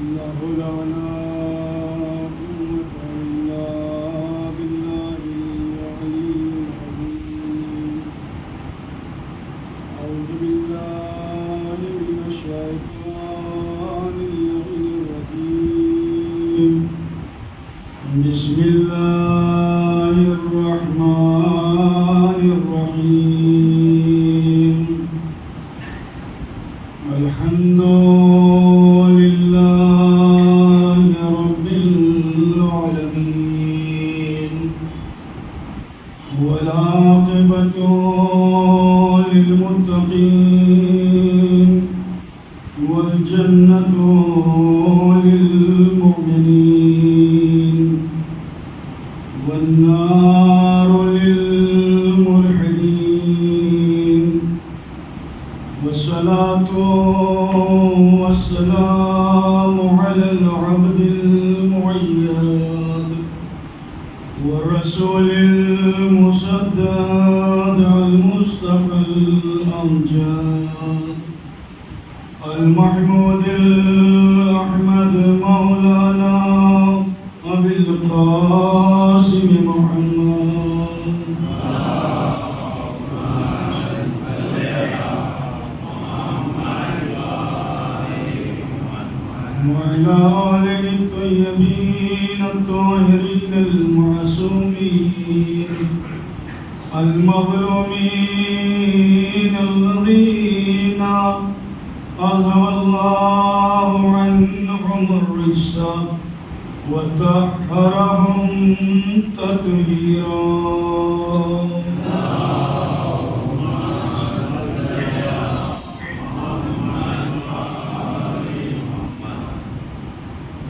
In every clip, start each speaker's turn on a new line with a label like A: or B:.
A: بسم الله الرحمن الرحيم الحمد لله رب العالمين والعاقبة للمتقين والجنة للمؤمنين والنار للملحدين والصلاة والسلام على العبد المؤيد والرسول المسدد المصطفى الأمجد المحمود الأحمد مولانا أبي القاسم محمد وعلى آله الطيبين الطاهرين المعصومين المظلومين الذين أذهب الله عنهم الرجس وطهرهم تطهيرا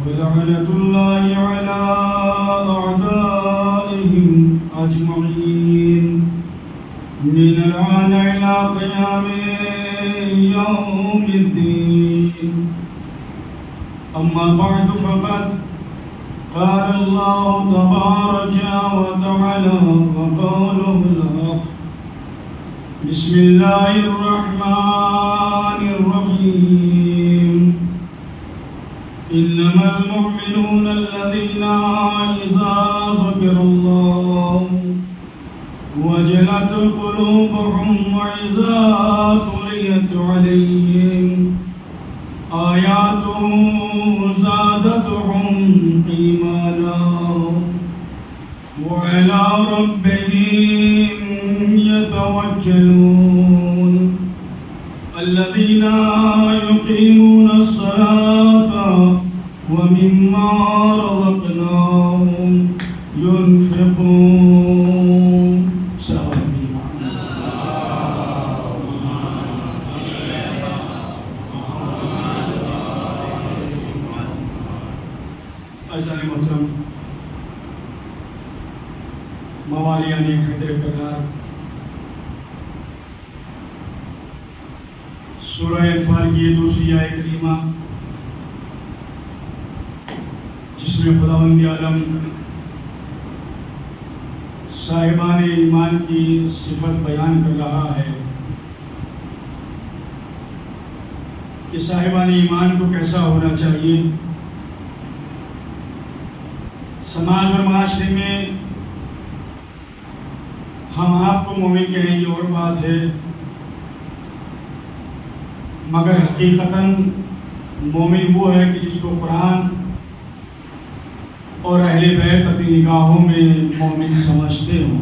A: ولعنة الله على أعدائهم أجمعين من الآن إلى قيام يوم الدين أما بعد فقد قال الله تبارك وتعالى وقوله الحق بسم الله الرحمن الرحيم إنما المؤمنون الذين إذا ذكر الله وجلت قلوبهم وإذا تليت عليهم آياته زادتهم إيمانا وعلى ربهم يتوكلون الذين يقيمون الصلاة ومما رزقناهم ينفقون عزیزان محترم موالیان حیدر کردار سورہ انفال کی یہ دوسری آیت کریمہ جس میں خداوند عالم صاحبان ایمان کی صفت بیان کر رہا ہے کہ صاحبان ایمان کو کیسا ہونا چاہیے. سماج اور معاشرے میں ہم آپ کو مومن کہیں یہ اور بات ہے، مگر حقیقتاً مومن وہ ہے کہ جس کو قرآن اور اہل بیت اپنی نگاہوں میں مومن سمجھتے ہوں.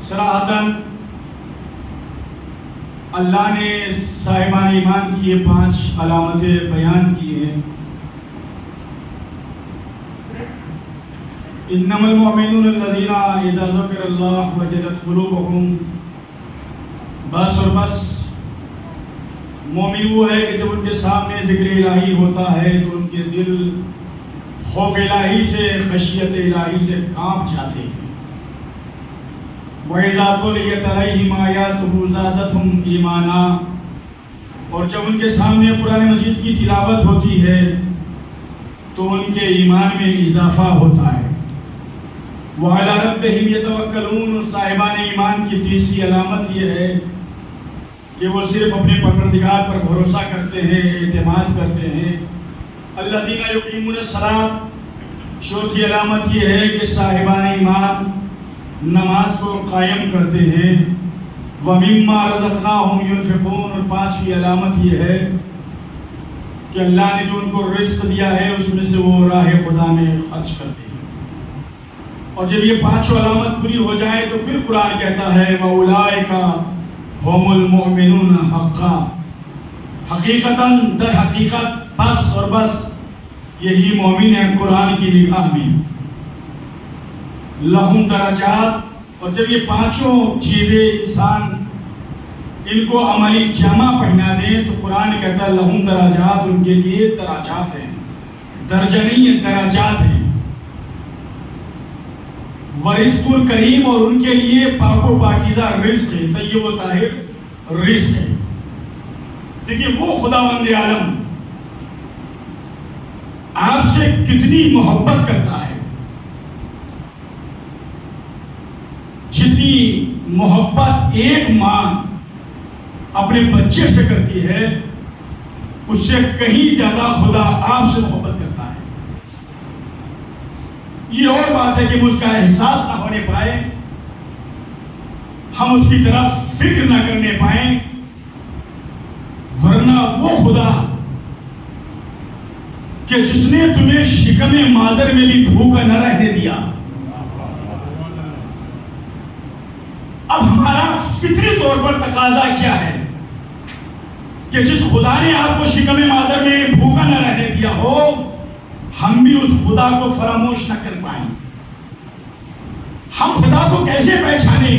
A: صراحتاً اللہ نے صاحبان ایمان کی یہ 5 علامتیں بیان کی ہیں. انما المؤمنون الذين اذا ذكر الله وجلت قلوبهم، بس اور بس مومن وہ ہے کہ جب ان کے سامنے ذکر الہی ہوتا ہے تو ان کے دل خوف الہی سے، خشیت الہی سے کانپ جاتے ہیں. وَإِذَا تُلِيَتْ عَلَيْهِمْ آيَاتُهُ زَادَتْهُمْ إِيمَانًا، اور جب ان کے سامنے قرآن مجید کی تلاوت ہوتی ہے تو ان کے ایمان میں اضافہ ہوتا ہے. وَعَلَى رَبِّهِمْ يَتَوَكَّلُونَ، صاحبان ایمان کی تیسری علامت یہ ہے کہ وہ صرف اپنے پروردگار پر بھروسہ کرتے ہیں، اعتماد کرتے ہیں الذین یقیمون الصلاۃ، چوتھی علامت یہ ہے کہ صاحبان ایمان نماز کو قائم کرتے ہیں، وَمِمَّا رَزَقْنَاهُمْ يُنْفِقُونَ، اور پانچویں علامت یہ ہے کہ اللہ نے جو ان کو رزق دیا ہے اس میں سے وہ راہ خدا میں خرچ کرتے ہیں۔ اور جب یہ پانچوں علامت پوری ہو جائے تو پھر قرآن کہتا ہے وَأُولَٰئِكَ هُمُ الْمُؤْمِنُونَ حَقًّا، حقیقتاً در حقیقت بس اور بس یہی مومن ہیں قرآن کی نگاہ میں۔ لہم درجات، اور جب یہ پانچوں چیزیں انسان ان کو عملی جامہ پہنا دیں تو قرآن کہتا ہے لہم درجات، ان کے لیے درجات ہیں، درجہ نہیں ہے، درجات ہیں۔ ورزق کریم، اور ان کے لیے پاک و پاکیزہ رزق ہے، طیب و طاہر رزق ہے۔ دیکھیے وہ خداوند عالم آپ سے کتنی محبت کرتا ہے، جتنی محبت ایک ماں اپنے بچے سے کرتی ہے اس سے کہیں زیادہ خدا آپ سے محبت کرتا ہے۔ یہ اور بات ہے کہ ہم اس کا احساس نہ ہونے پائے، ہم اس کی طرف فکر نہ کرنے پائیں، ورنہ وہ خدا کہ جس نے تمہیں شکم مادر میں بھی بھوکا نہ رہنے دیا، اب ہمارا فطری طور پر تقاضا کیا ہے کہ جس خدا نے آپ کو شکم مادر میں بھوکا نہ رہنے دیا ہو، ہم بھی اس خدا کو فراموش نہ کر پائیں۔ ہم خدا کو کیسے پہچانیں؟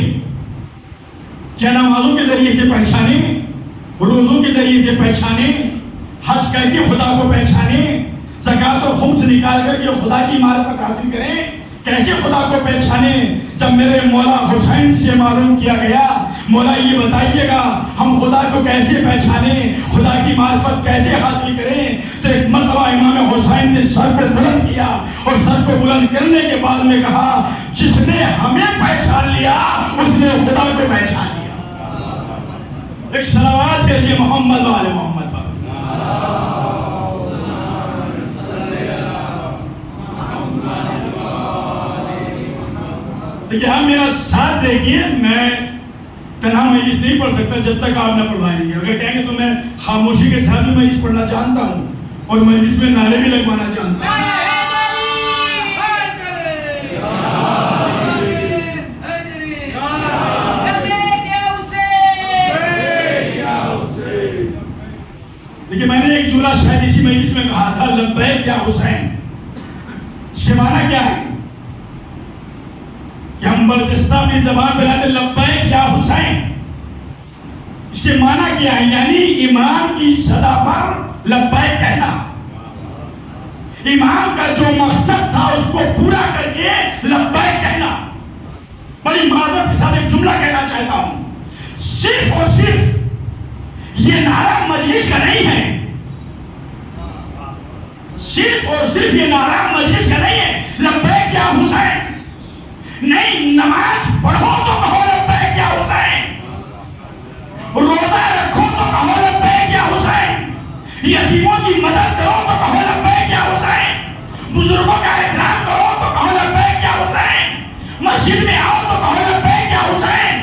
A: کیا نمازوں کے ذریعے سے پہچانیں، روزوں کے ذریعے سے پہچانیں، حج کر کے خدا کو پہچانیں، زکات و خمس نکال کر کے خدا کی معرفت حاصل کریں؟ کیسے خدا کو پہچانیں؟ جب میرے مولا حسین سے معلوم کیا گیا مولا یہ بتائیے گا ہم خدا کو کیسے پہچانیں، خدا کی معرفت کیسے حاصل کریں، تو ایک مرتبہ امام حسین نے سر کو بلند کیا اور سر کو بلند کرنے کے بعد میں کہا جس نے ہمیں پہچان لیا اس نے خدا کو پہچان لیا۔ ایک صلوات دیجیے محمد والے محمد پر۔ دیکھیے آپ میرا ساتھ دیکھیے، میں تنہا مجلس نہیں پڑھ سکتا جب تک آپ نہ پڑھوائیں گے۔ اگر کہیں گے تو میں خاموشی کے ساتھ بھی مجلس پڑھنا جانتا ہوں اور مجلس میں نعرے بھی لگوانا جانتا ہوں۔ دیکھیے میں نے ایک جملہ شاید اسی مجلس میں کہا تھا لبیک یا حسین، اس کے معنی کیا ہے کہ ہم برجستہ اپنی زبان پہ لاتے لبیک یا حسین، اس کے معنی کیا ہے؟ یعنی ایمان کی صدا پر لبیک کہنا، ایمان کا جو مقصد تھا اس کو پورا کر کے لبیک کہنا۔ بڑی معذرت کے ساتھ ایک جملہ کہنا چاہتا ہوں، صرف اور صرف یہ نعرہ مجلس کا نہیں ہے، صرف اور صرف یہ نعرہ مجلس کا نہیں ہے لبیک یا حسین، نہیں، نماز پڑھو تو کہو لبیک یا حسین، روزہ رکھو تو کہو لبیک یا حسین، یتیموں کی مدد کرو تو کہو لبیک یا حسین، بزرگوں کا احترام کرو تو کہو لبیک یا حسین، مسجد میں آؤ تو کہو لبیک یا حسین،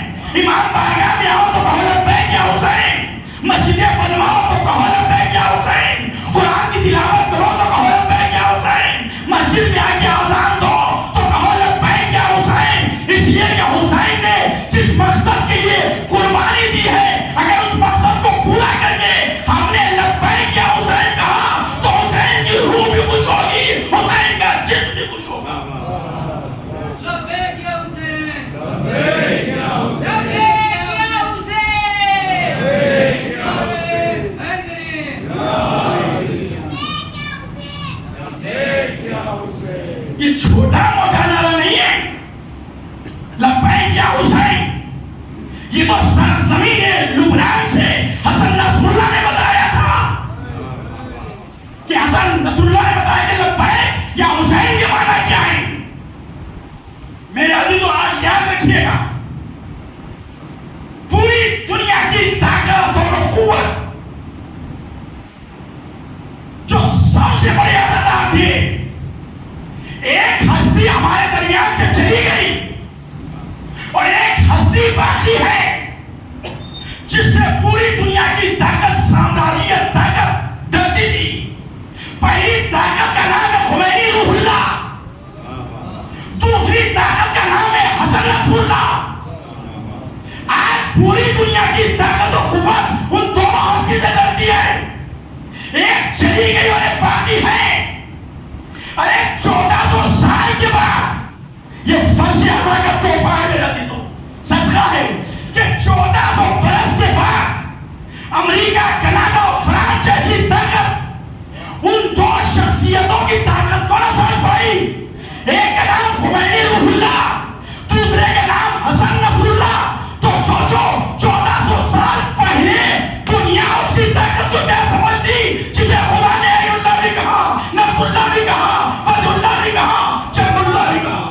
A: امام بارگاہ میں آؤ تو کہو لبیک یا حسین، مسجدیں بنواؤ تو کہو لبیک یا حسین، قرآن کی تلاوت کرو تو کہو لبیک یا حسین، مسجد میں آ کے اذان دو تو کہو لبیک یا حسین، اس لیے کہ حسین نے جس مقصد کے لیے قربانی دی ہے اگر اس مقصد کو پورا کر کے ہم نے لبیک یا حسین کہا تو حسین کی روح بھی خوش ہوگی، حسین کا جسم بھی خوش ہوگا۔
B: لبیک یا حسین، لبیک یا حسین،
A: یہ چھوٹا موٹا نعرہ نہیں ہے لبیک یا حسین، یہ تو سرزمین لبنان سے حسن نصر اللہ نے بتایا تھا کہ حسن نصر اللہ نے بتایا کہ لبیک یا حسین کے معنی کیا ہے۔ میرے عزیزو آج یاد رکھیے گا پوری دنیا کی طاقت اور قوت جو سب سے بڑی عزت تھی. ایک ہستی ہمارے درمیان سے چلی گئی اور ایک ہستی باقی ہے جس سے پوری دنیا کی طاقت سامراجیت طاقت ڈرتی تھی. پہلی طاقت کا نام ہے خمینی روح اللہ, دوسری طاقت کا نام ہے حسن نصر اللہ. آج پوری دنیا کی طاقت و قوت ان دو ہستی سے ڈرتی ہے. ایک چلی گئی اور ایک باقی ہے. ارے 1400 سال کے بعد یہ سب سے زیادہ کا تحفہ ہے میرا دیسو, صدقہ ہے کہ 1400 برس کے بعد امریکہ, کینیڈا اور فرانس جیسی طاقت ان دو شخصیتوں کی طاقت کو نہ سمجھ پائی. ایک کا نام خمینی روح اللہ, دوسرے کا نام حسن نصر اللہ. تو سوچو 1400 سال پہلے دنیا اس کی طاقت کو کیا سمجھتی, جسے خدا نے اے اللہ بھی کہا, نصر اللہ بھی کہا, فضل اللہ بھی کہا, جب اللہ بھی کہا.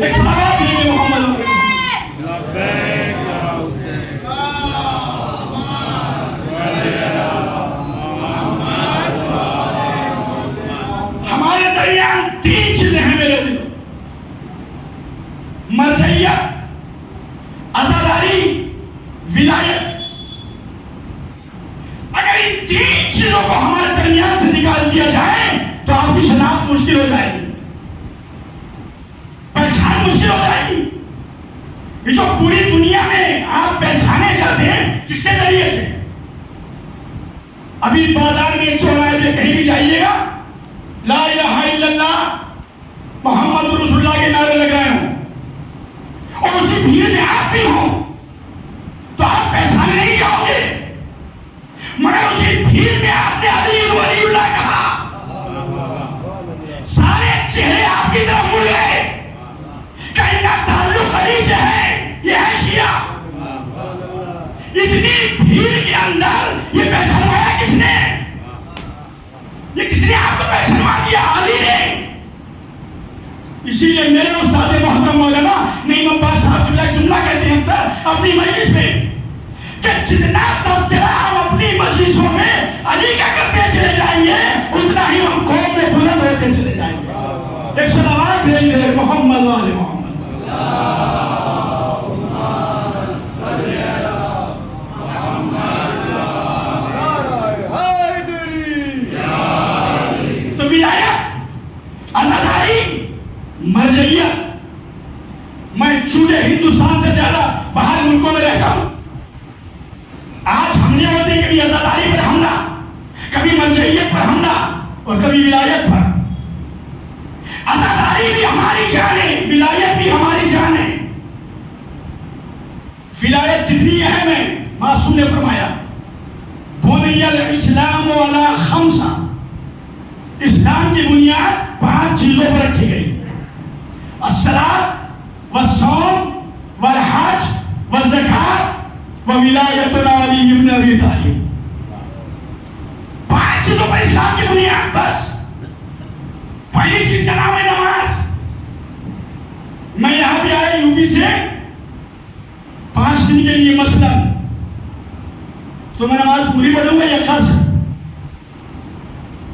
A: ایک سلام بھی محمد ہمارے درمیان 3 چیزیں ہیں میرے دل, مرجعیت, عزاداری, ولایت. اگر ان 3 چیزوں کو ہمارے درمیان سے نکال دیا جائے تو آپ کی شناخت مشکل ہو جائے گی, پہچان مشکل ہو جائے گی. یہ جو پوری دنیا میں آپ پہچانے جاتے ہیں کس کے ذریعے سے, ابھی بازار میں چوراہے پہ کہیں بھی جائیے گا لا الہ الا اللہ محمد رسول اللہ کے نعرے لگ رہے ہوں اور اسی بھیڑ میں آپ بھی ہوں تو آپ پہچانے نہیں جاؤ گے, مگر اسی بھیڑ میں آپ نے علی ولی اللہ کہا, سارے چہرے آپ کی طرف مڑ گئے کہ ان کا تعلق علی سے ہے, یہ ہے شیعہ. اتنی بھیڑ کے اندر یہ پہچانوایا کس نے, یہ کس نے آپ کو پہچانوا دیا, علی نے. اسی لیے میرے استاد محترم مولانا نعیم عباس صاحب جملہ کہتے ہیں اکثر اپنی مجلس میں کہ جتنا تذکرہ ہم اپنی مجلسوں میں علی کا کرتے چلے جائیں گے اتنا ہی ہم قوم میں بلند ہوتے چلے جائیں گے. ایک صلوات بھیج دے محمد والے محمد. تو ولایت, عزاداری, مرجعیت. میں چونکہ ہندوستان سے زیادہ باہر ملکوں میں رہتا ہوں, آج حملے ہوتے ہیں کبھی عزاداری پر حملہ, کبھی مرجعیت پر حملہ اور کبھی ولایت پر. عزاداری بھی ہماری جان ہے, ولایت بھی ہماری جان ہے. ولایت کتنی اہم ہے, معصوم نے فرمایا بنی الاسلام علی خمسہ, اسلام کی بنیاد 5 چیزوں پر رکھی گئی, الصلاۃ والصوم والحج والزکات وولایتنا علی ابن ابی طالب. 5 چیزوں پر اسلام کی بنیاد. بس پہلی چیز کا نام ہے نماز. میں یہاں پہ آیا یو پی سے 5 دن کے لیے مثلا, تو میں نماز پوری پڑھوں گا یا قصر.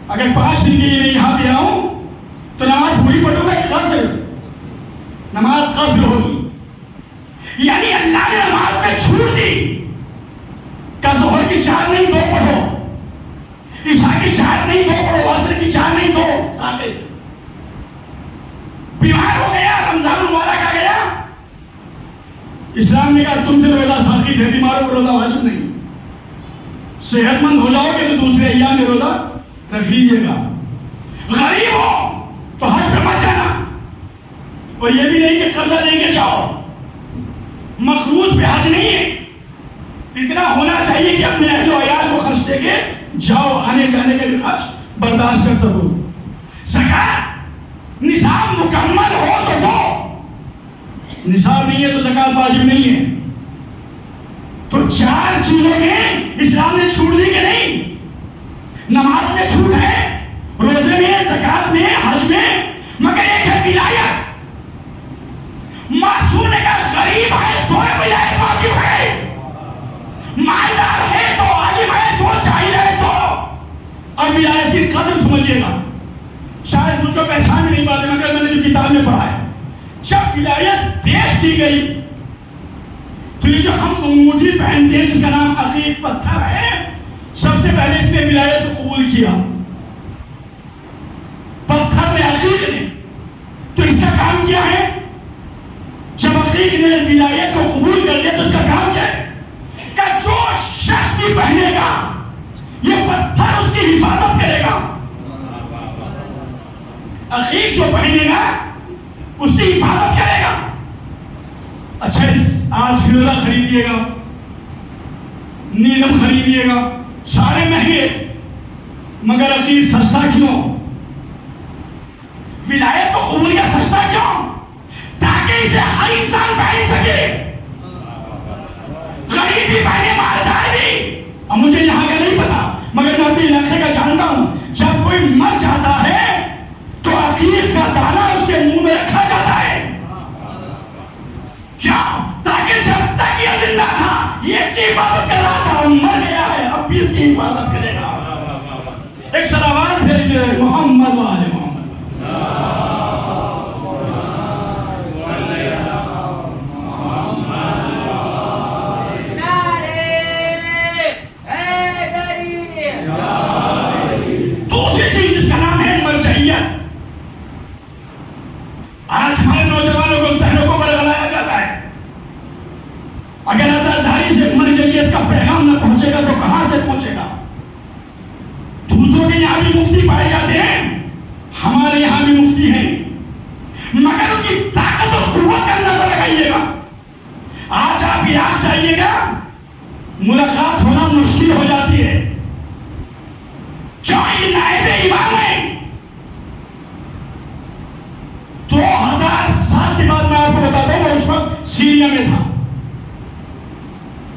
A: اگر 5 دن کے لیے میں یہاں پہ آؤں تو نماز پوری پڑھوں گا یا قصر. نماز قصر ہوگی. یعنی اللہ نے نماز میں چھوٹ دی کہ ظہر کی 4 نہیں 2 پڑھو, عشاء کی 4 نہیں 2 پڑھو, عصر کی 4 نہیں 2. ثابت. بیمار ہو گیا, رمضان مبارک آ گیا, اسلام نے کہا تم سے روزہ ساقط ہے, بیماروں کو روزہ واجب نہیں. صحت مند ہو جاؤ گے تو دوسرے ایام میں روزہ رکھ لیجیے گا. غریب ہو تو حج پہ مت جانا, اور یہ بھی نہیں کہ قرضہ لے کے جاؤ. مخروض پہ حج نہیں ہے, اتنا ہونا چاہیے کہ اپنے اہل و عیال کو خرچ دے کے جاؤ, آنے جانے کے بھی خرچ برداشت کر سکو. زکات نصاب مکمل ہو تو دو, نصاب نہیں ہے تو زکات واجب نہیں ہے. تو 4 چیزوں میں اسلام نے چھوٹ دی کہ نہیں. نماز میں چھوٹ ہے, روزے میں, زکات میں, حج میں, مگر ایک ہے ولایت. معصوم نے کہا غریب ہے تو ولایت واجب ہے, مالدار ہے تو اب ولایت کی قدر سمجھیے گا. شاید مجھ کو پہچان بھی نہیں پاتے مگر میں نے جو کتاب میں پڑھا ہے جب ولایت پیش کی گئی تو یہ جو ہم انگوٹھی پہنتے ہیں جس کا نام عقیق پتھر ہے سب سے پہلے اس نے ولایت کو قبول کیا. پتھر نے عقیق نے تو اس کا کام کیا ہے؟ جب عقیق نے ولایت کو قبول کر لیا تو اس کا کام کیا ہے کہ جو شخص بھی پہنے گا یہ پتھر اس کی حفاظت کرے گا. عقیق جو پہنے گا اس کی حفاظت کرے گا. اچھا آج فیروزہ خریدیے گا, نیلم خریدیے گا, سارے مہنگے مگر عقیق سستا کیوں؟ ولایت کو قبول کیا سستا کیوں؟ تاکہ اسے ہر انسان پہن سکے, غریب بھی پہنے مالدار بھی. اب مجھے یہاں کا نہیں پتا مگر میں اپنے علاقے کا جانتا ہوں جب کوئی مر جاتا ہے تو عقیق کا دانہ اس کے منہ میں رکھا جاتا ہے. کیا؟ تاکہ جب تک یہ زندہ تھا یہ اس کی حفاظت کر رہا تھا, مر گیا ہے اب بھی اس کی حفاظت کرے گا. ایک صلوات بھیج دے محمد و آل محمد. دوسری چیز جس کا نام ہے مرجعیت. آج ہمارے نوجوانوں کو ذہنوں کو بدلایا جاتا ہے. اگر عزاداری سے مرجعیت کا پیغام نہ پہنچے گا تو کہاں سے پہنچے گا؟ دوسروں کے یہاں بھی مفتی پائے جاتے ہیں, ہمارے یہاں بھی مفتی ہیں مگر ان کی طاقت اور قوت کا اندازہ لگائیے گا. آج آپ عراق جائیے گا ملاقات ہونا مشکل ہو جاتی ہے. یہ نائب امام ہے. 2007 کے بعد میں آپ کو بتاتا ہوں میں اس وقت سیریا میں تھا.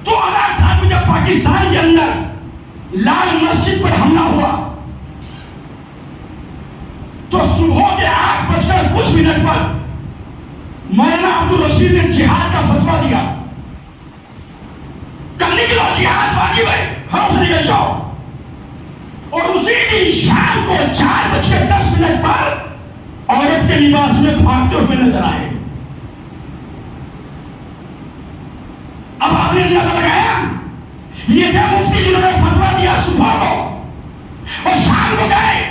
A: 2007 میں جب پاکستان کے اندر لال مسجد پر حملہ ہوا تو صبح کے 8:00 پر مولانا عبدالرشید نے جہاد کا فتویٰ دیا. کل نکلو جہاد واجب ہے, گھروں سے نکل جاؤ. اور اسی دن شام کو 4:10 پر عورت کے لباس میں بھاگتے ہوئے نظر آئے. اب آپ نے اندازہ لگایا یہ تھے مفتی جنہوں نے فتویٰ دیا صبح کو اور شام کو گئے.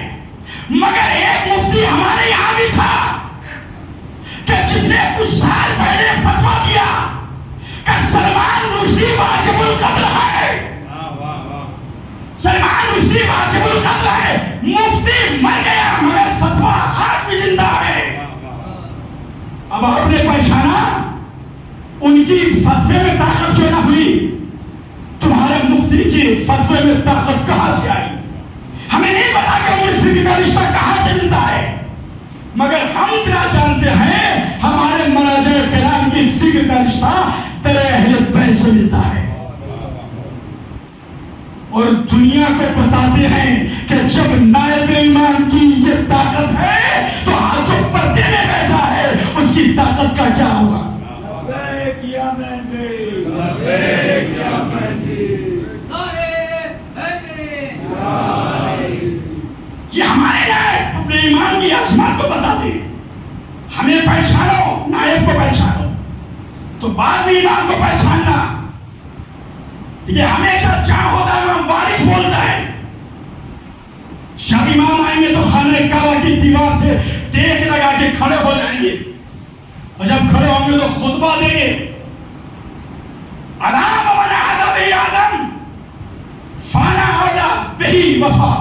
A: مگر ایک مفتی ہمارے یہاں بھی تھا کہ جس نے کچھ سال پہلے فتویٰ دیا کہ سلمان رشدی واجب القتل ہے. سلمان رشدی واجب القتل ہے. مفتی مر گیا مگر فتویٰ آج بھی زندہ ہے. اب آپ نے پہچانا ان کی فتوے میں طاقت کیوں نہ ہوئی, تمہارے مفتی کی فتوے میں طاقت کہاں سے آئی؟ ہمیں نہیں پتا کہ ان کے فکر کا رشتہ کہاں سے ملتا ہے مگر ہم اتنا جانتے ہیں ہمارے مراجع کرام کی فکر کا رشتہ تیرے اہل بیت سے ملتا ہے. اور دنیا کو بتاتے ہیں کہ جب نائب امام کی یہ طاقت ہے تو آج جو پردے میں بیٹھا ہے اس کی طاقت کا کیا ہوگا؟ یہ ہمارے نائب اپنے ایمان کی عظمت کو بتاتے ہیں. ہمیں پہچانو, نائب کو پہچانو تو بعد میں امام کو پہچاننا. یہ ہمیشہ چاہو امام وارث بولتا ہے. جب امام آئیں گے تو خانہ کعبہ کی دیوار سے ٹیک لگا کے کھڑے ہو جائیں گے اور جب کھڑے ہوں گے تو خطبہ دیں گے. علام من عہد به آدم فانا اولا به وفا.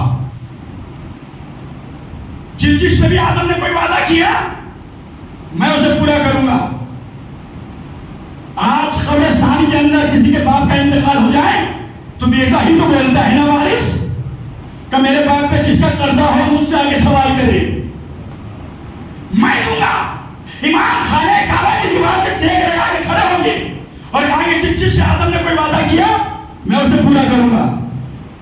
A: جس سے بھی آدم نے کوئی وعدہ کیا میں اسے پورا کروں گا. آج قبرستان کے اندر کسی کے باپ کا انتقال ہو جائے تو بیٹا ہی تو بولتا ہے نا وارث کہ میرے باپ پہ جس کا قرضہ ہو مجھ سے آگے سوال کرے, میں دوں گا. امام خانہ کعبہ کی دیوار سے ٹیک لگا کے کھڑے ہوں گے اور کہیں گے جس سے آدم نے کوئی وعدہ کیا میں اسے پورا کروں گا.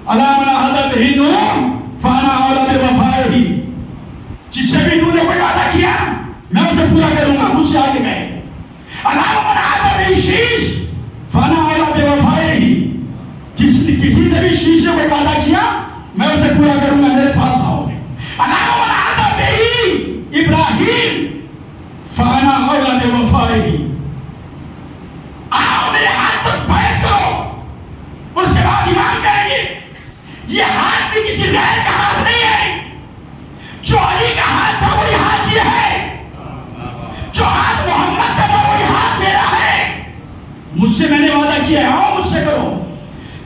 A: علام من عہد به نوح فانا اولی بوفائہ. جس سے بھی نوح نے کوئی وعدہ کیا میں اسے پورا کروں گا, مجھ سے آگے گئے. علام من عہد به شیش فانا اولی بوفائہ. جس کسی سے بھی شیش نے کوئی وعدہ کیا میں اسے پورا کروں گا، میرے پاس آؤ گے۔ اللہم من عہد بہ ابراہیم فانا اولی بوفائہ، آؤ میرے ہاتھ پر بیعت کرو۔ اس کے بعد ایمان کہیں گے یہ ہاتھ بھی کسی غیر کا ہاتھ نہیں ہے، جو علی کا ہاتھ تھا وہی ہاتھ یہ ہے، جو ہاتھ محمد کا تھا وہی ہاتھ میرا ہے۔ مجھ سے میں نے وعدہ کیا ہے، آؤ مجھ سے کرو۔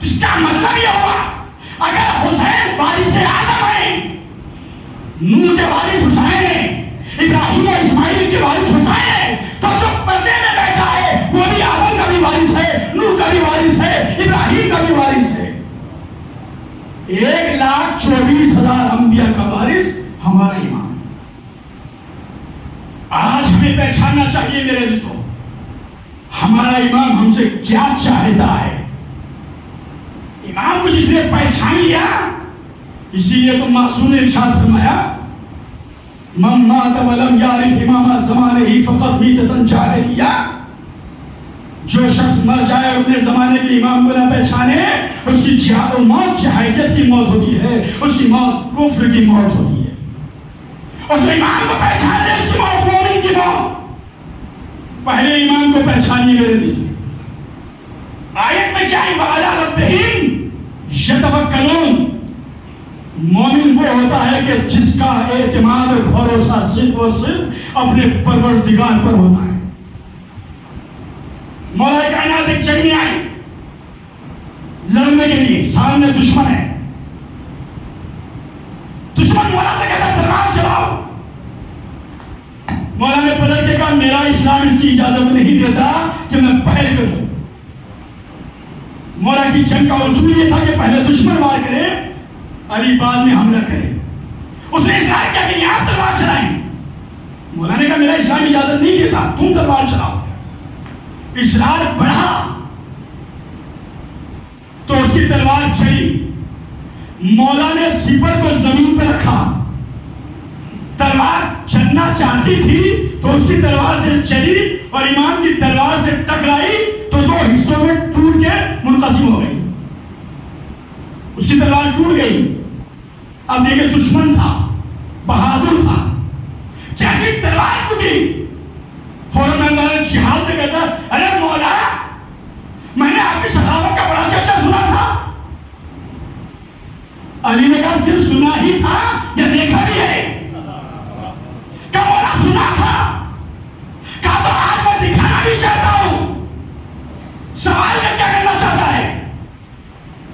A: اس کا مطلب یہ ہوا اگر حسین وارث آدم ہے، نوح کے وارث حسین ہے، ابراہیم و اسماعیل کے وارث حسین ہے، تو جو پردے میں بیٹھا ہے وہ بھی آدم کا بھی وارث ہے، نوح کا بھی وارث ہے، ابراہیم کا بھی وارث ہے۔ 1,24,000 انبیاء کا وارث ہمارا امام۔ آج ہمیں پہچاننا چاہیے میرے عزیزوں، ہمارا امام ہم سے کیا چاہتا ہے۔ امام کو جس نے پہچان لیا، اسی لیے تو معصوم نے ارشاد فرمایا من مات ولم یعرف امام زمانہ فقط میتۃ جاہلیہ، جو شخص مر جائے اور اپنے زمانے کے امام کو نہ پہچانے، اس کی موت جاہلیت کی موت ہوتی ہے، اس کی موت کفر کی موت ہوتی ہے۔ اور جو امام کو پہچان لے اس کی موت مومن کی موت۔ پہلے ایمان کو پہچانیے میرے عزیز۔ آیت میں کیا ہے؟ وَعَلَىٰ رَبِّهِمْ يَتَوَكَّلُونَ۔ مومن وہ ہوتا ہے کہ جس کا اعتماد اور بھروسہ صرف اور صرف اپنے پروردگار پر ہوتا ہے۔ مولا کائنات ایک جنگ میں آئے لڑنے کے لیے، سامنے دشمن ہے، دشمن مولا سے کہتا ہے تلوار چلاؤ۔ مولا نے پلٹ کے کہا میرا اسلام اس کی اجازت نہیں دیتا کہ میں پہل کروں۔ مولا کی جنگ کا اصول یہ تھا کہ پہلے دشمن وار کرے، علی بعد میں حملہ کرے۔ اس نے اصرار کیا کہ آپ تلوار چلائیں۔ مولا نے کہا میرا اسلام اجازت نہیں دیتا، تم تلوار چلاؤ۔ اصرار بڑھا تو اس کی تلوار چلی۔ مولا نے سپر کو زمین پہ رکھا، تلوار چلنا چاہتی تھی تو اس کی تلوار سے چلی اور امام کی تلوار سے ٹکرائی تو دو حصوں میں ٹوٹ کے منقسم ہو گئی۔ اس کی تلوار ٹوٹ گئی۔ اب دیکھیں دشمن تھا، بہادر تھا، جیسی تلوار ٹوٹی فوراً میدان جہاد میں کہتا ارے مولا میں نے آپ کی سخاوت کا بڑا چرچا سنا تھا۔ علی نے کہا صرف سنا ہی تھا یا دیکھا بھی ہے؟ کہا مولا سنا تھا، کہا تو آج میں دکھانا بھی چاہتا ہوں۔ سوال میں کیا کرنا چاہتا ہے؟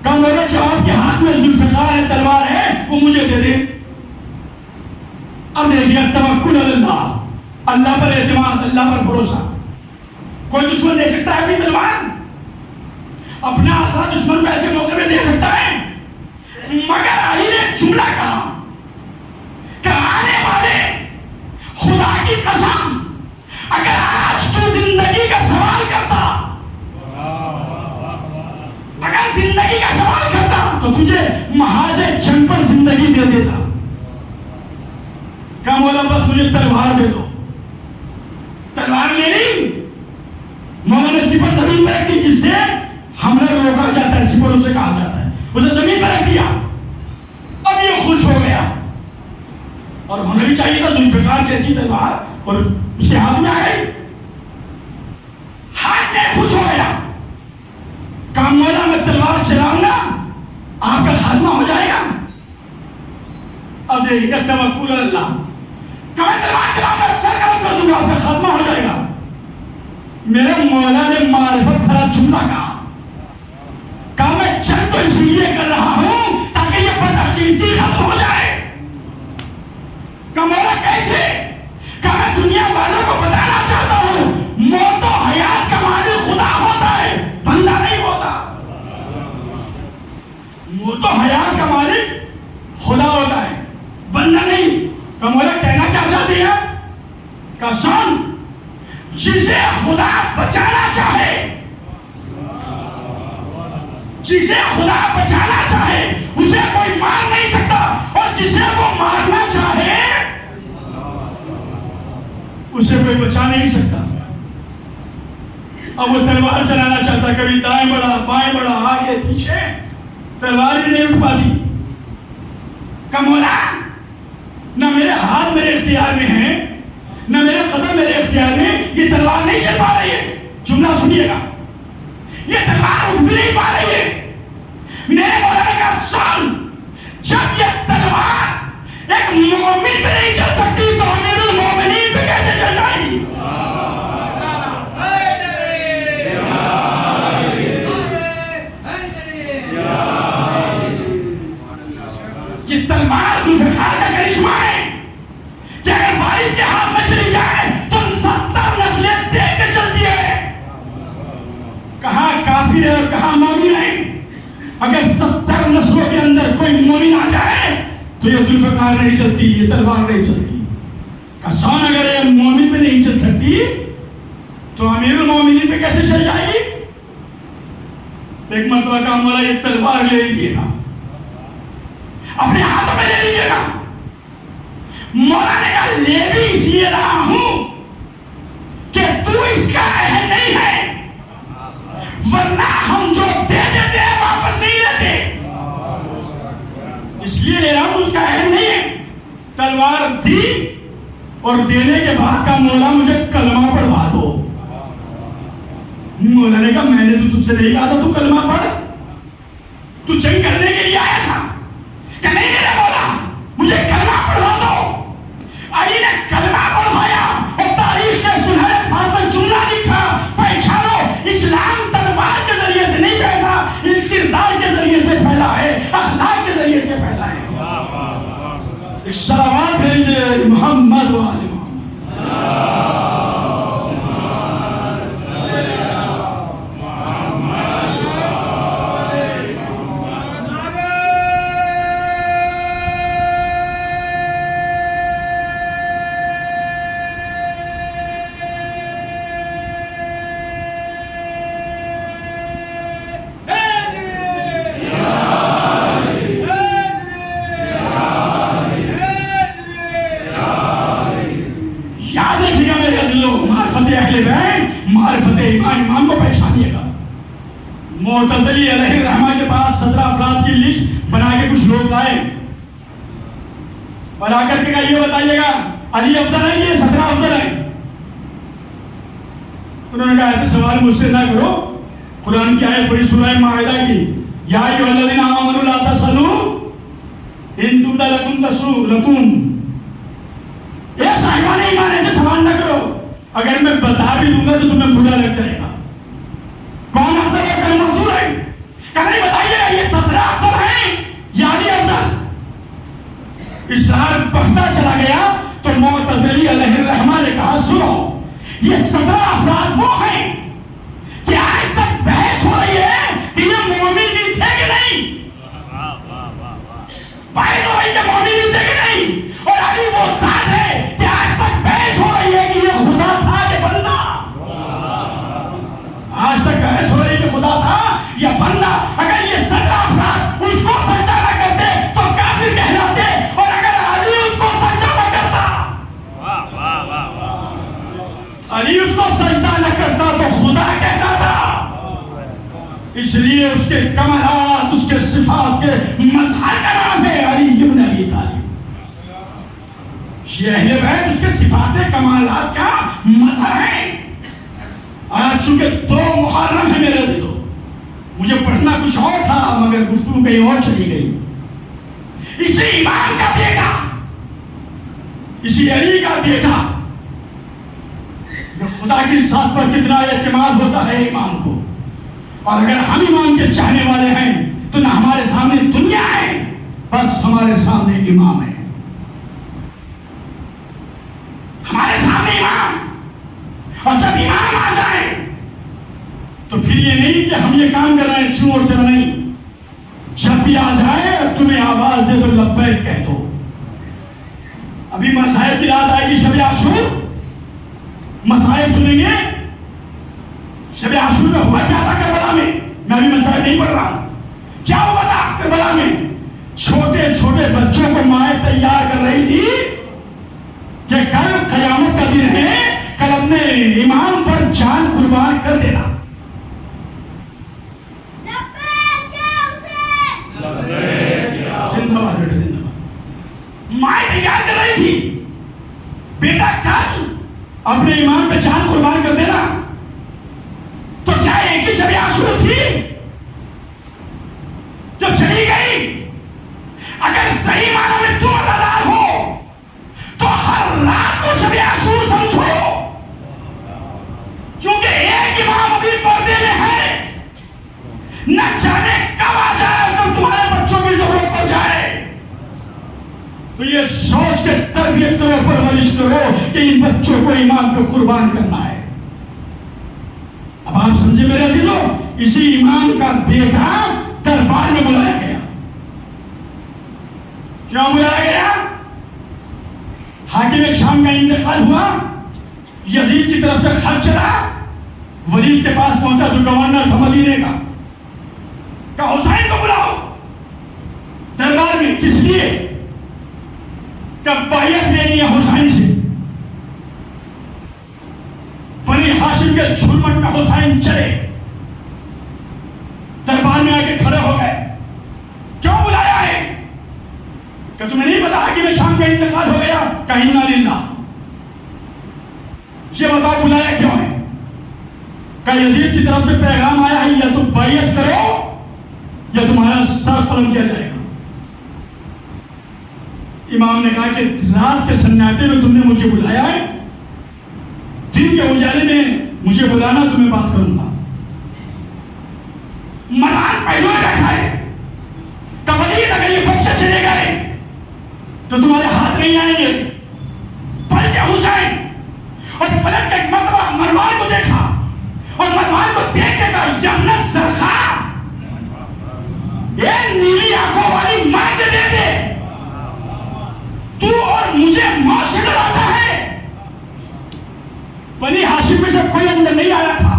A: کہا مولا جو آپ کے ہاتھ میں ذوالفقار ہے، تلوار ہے، وہ مجھے دے دے۔ اب دیکھیے توکل اللہ، اللہ پر اعتماد، اللہ پر بھروسہ۔ کوئی دشمن دے سکتا ہے اپنی تلوار؟ اپنا آسرا دشمن کو ایسے موقع میں دے سکتا ہے؟ مگر علی نے جملہ کہا کہ آنے والے خدا کی قسم اگر آج تو زندگی کا سوال کرتا، اگر زندگی کا سوال کرتا تو تجھے محاذ جنگ پر زندگی دے دیتا۔ کہا مولا بس مجھے تلوار دے دو۔ تلوار لے لی، مولا نے سپر زمین پر رکھ دی جس سے حملہ روکا جاتا ہے، سپر اسے کہا جاتا ہے، اسے زمین پر رکھ دیا۔ اب یہ خوش ہو گیا، اور ہونا بھی چاہیے تھا، ذوالفقار جیسی تلوار اور اس کے ہاتھ میں آ گئی۔ ہاتھ میں خوش ہو گیا، کہا مولا میں تلوار چلاؤں گا آپ کا خاتمہ ہو جائے گا۔ اب دیکھیے گا توکل اللہ، کہ میں تلوار چلاؤں گا سر قلم کر دوں گا آپ کا خاتمہ ہو جائے گا۔ میرے مولا نے معرفت بھرا جملہ کہا میں جنگ تو اس لیے کر رہا ہوں تاکہ یہ بدعقیدگی ختم ہو جائے۔ کہا مولا کیسے؟ کہا میں دنیا والوں کو بتانا چاہتا ہوں موت و حیات کا مالک خدا ہوتا ہے، بندہ نہیں ہوتا۔ موت و حیات کا مالک خدا ہوتا ہے، بندہ نہیں۔ کہا مولا کہنا کیا چاہتی ہے؟ کہا سن، جسے خدا بچانا چاہے، جسے خدا بچانا چاہے اسے کوئی مار نہیں سکتا، اور جسے وہ مارنا چاہے اسے کوئی بچا نہیں سکتا۔ اب وہ تلوار چلانا چاہتا، کبھی دائیں بڑھا، بائیں بڑھا، آگے پیچھے، تلوار بھی نہیں اٹھ پاتی۔ کہ مولا نہ میرے ہاتھ میرے اختیار میں ہیں نہ میرے قدم میرے اختیار میں، یہ تلوار نہیں چل پا رہی ہے. جملہ سنیے گا، یہ تلوار اٹھ بھی نہیں پا رہی ہے. میرے مولا نے کہا سن، جب یہ تلوار ایک مومن پہ نہیں چل سکتی تو امیر المومنین پہ کیسے چل جائے گی؟ یہ تلوار ذوالفقار کا کرشمہ ہے کہ اگر بارش کے ہاتھ میں چلی جائے تو 70 نسلیں دیکھ کے چلتی ہے. کہاں کافر ہے اور کہاں مومن ہے؟ اگر 70 نسلوں کے اندر کوئی مومن آ جائے تو یہ ذوالفقار نہیں چلتی، یہ تلوار نہیں چلتی. کسان اگر یہ مومن پہ نہیں چل سکتی تو امیر المومنین پہ کیسے چل جائے گی؟ ایک مرتبہ کہا مولا یہ تلوار لے لیجیے گا، اپنے ہاتھوں میں لے لیجیے گا. مولا نے کہا لے بھی اس لیے رہا ہوں کہ تو اس کا اہل نہیں ہے، ورنہ ہم جو دے دیتے ہیں واپس نہیں لیتے. اس لیے لے رہا ہوں، اس کا اہل نہیں ہے. تلوار دی اور دینے کے بعد کہا مولا مجھے کلمہ پڑھوا دو. مولا نے کہا میں نے تو تجھ سے نہیں کہا تھا تو کلمہ پڑھ، تو جنگ کرنے کے لیے آیا تھا کہ نہیں میرے مولا مجھے کلمہ پڑھوا دو. علی نے کلمہ پڑھوایا اور تاریخ کے سنہرے پاس پر جملہ لکھا، پہچانو اسلام تلوار کے ذریعے سے نہیں پھیلا، اس کردار کے ذریعے سے پھیلا ہے، اخلاق کے ذریعے سے پھیلا ہے. ایک صلوات بھیج دے محمد و آل محمد. معرفت ایمان کو پہچانیے گا. معتزلی علیہ الرحمہ کے پاس 17 افراد کی لسٹ بنا کے کچھ لوگ لائے اور آ کر کے کہا یہ بتائیے گا علی افضل ہے یہ 17 افضل ہے. انہوں نے کہا ایسے سوال مجھ سے نہ کرو. قرآن کی آیت پڑھی سورہ مائدہ کی، یا ایھا الذین آمنوا لا تسألوا ان تبد لکم تسؤ لکم. یہ صاحبان ایمان ایسے سوال نہ کرو، اگر میں بتا بھی دوں گا تو تمہیں برا لگ جائے گا. کون افضل ہے؟ کون منصور ہے؟ کہ نہیں بتائیے گا یہ 17 افضل ہیں یا علی افضل؟ اسرار بڑھتا چلا گیا تو معتزلی علیہ الرحمہ نے کہا سنو یہ 17 افراد وہ ہیں کہ آج تک بحث ہو رہی ہے کہ یہ مومن بھی تھے کہ نہیں، بحث ہو رہی ہے مومن بھی تھے کہ نہیں، اور علی وہ ذات ہے کہ آج تک بحث ہو رہی ہے کہ یہ خدا تھا کہ بندہ. آج تک بحث ہو رہی ہے کہ خدا تھا یا بندہ. اگر یہ 17 افراد اس کو سجدہ نہ کرتے تو کافر کہلاتے، اور اگر علی اس کو سجدہ نہ کرتا، علی اس کو سجدہ نہ کرتا تو خدا کہتا تھا. اس لیے اس کے کمالات، اس کے صفات کے مظہر کا نام ہے علی ابن ابی طالب. یہ اہل بیت اس کے صفات کمالات کا مظہر ہے. آج چونکہ 2 محرم ہے میرے عزیزو، مجھے پڑھنا کچھ اور تھا مگر گفتگو کہیں اور چلی گئی. اسی امام کا بیٹا، اسی علی کا بیٹا، خدا کی ذات پر کتنا اعتماد ہوتا ہے امام کو. اور اگر ہم امام کے چاہنے والے ہیں تو نہ ہمارے سامنے دنیا ہے، بس ہمارے سامنے امام ہے. ہمارے سامنے امام، اور جب امام آ جائے تو پھر یہ نہیں کہ ہم یہ کام کر رہے ہیں کیوں اور چل نہیں. جب بھی آ جائے اور تمہیں آواز دے تو لبیک کہہ دو. ابھی مسائل کی رات آئے گی، شب عاشور مسائل سنیں گے. شب عاشور میں ہوا کیا تھا کربلا میں؟ میں ابھی مسائل نہیں پڑھ رہا ہوں. کیا ہوا تھا کربلا میں؟ چھوٹے چھوٹے بچوں کو مائیں تیار کر رہی تھی کہ کل قیامت کا دن ہے، کل اپنے امام پر جان قربان کر دینا. زندہ باد بیٹے زندہ باد. تیار کر رہی تھی، بیٹا کل اپنے ایمان پہ جان قربان کر دینا. تو کیا ایک ہی شب عاشور تھی جو چلی گئی؟ اگر صحیح معنی میں تم عزادار ہو تو ہر رات کو شب عاشور سمجھو، چونکہ ایک امام ابھی پردے میں ہے، نہ جانے کب آ جائے جب تمہارے بچوں کی ضرورت پڑ جائے. تو یہ سوچ کے تربیت کرو، پرورش کرو کہ ان بچوں کو ایمان پہ قربان کرنا ہے. اب آپ سمجھے میرے عزیزو، اسی امام کا بیٹا دربار میں بلایا گیا. کیوں بلایا گیا؟ حاکم شام کا انتقال ہوا، یزید کی طرف سے خط چلا، ولید کے پاس پہنچا جو گورنر تھا مدینے کا، کہا حسین کو بلاؤ دربار میں. کس لیے؟ کہ بیعت لینی ہے حسین سے. بنی ہاشم کے جھلمٹ میں حسین چلے، دربار میں آ کے کھڑے ہو گئے. کیوں بلایا ہے؟ کہ تمہیں نہیں پتا کہ شام کا انتقال ہو گیا؟ کہ انا للہ. یہ بتاؤ بلایا کیوں ہے؟ کہ یزید کی طرف سے پیغام آیا ہے یا تم بیعت کرو یا تمہارا سر قلم کیا جائے گا. امام نے کہا کہ رات کے سناٹے میں تم نے مجھے بلایا ہے، دن کے اجالے میں مجھے بلانا تو میں بات کروں گا. ملان پہلو بیٹھا ہے، ولید اگر یہ بچے چلے گئے تو تمہارے ہاتھ نہیں آئیں گے. بلکہ حسین اور پلٹ کے مرتبہ مروان کو دیکھا اور مروان کو دیکھ کے کہا جنت زرخا، یہ نیلی آنکھوں والی ماں کے دے دے، تو اور مجھے موت سے ڈراتا ہے. بنی ہاشم میں سے کوئی اندر نہیں آیا تھا،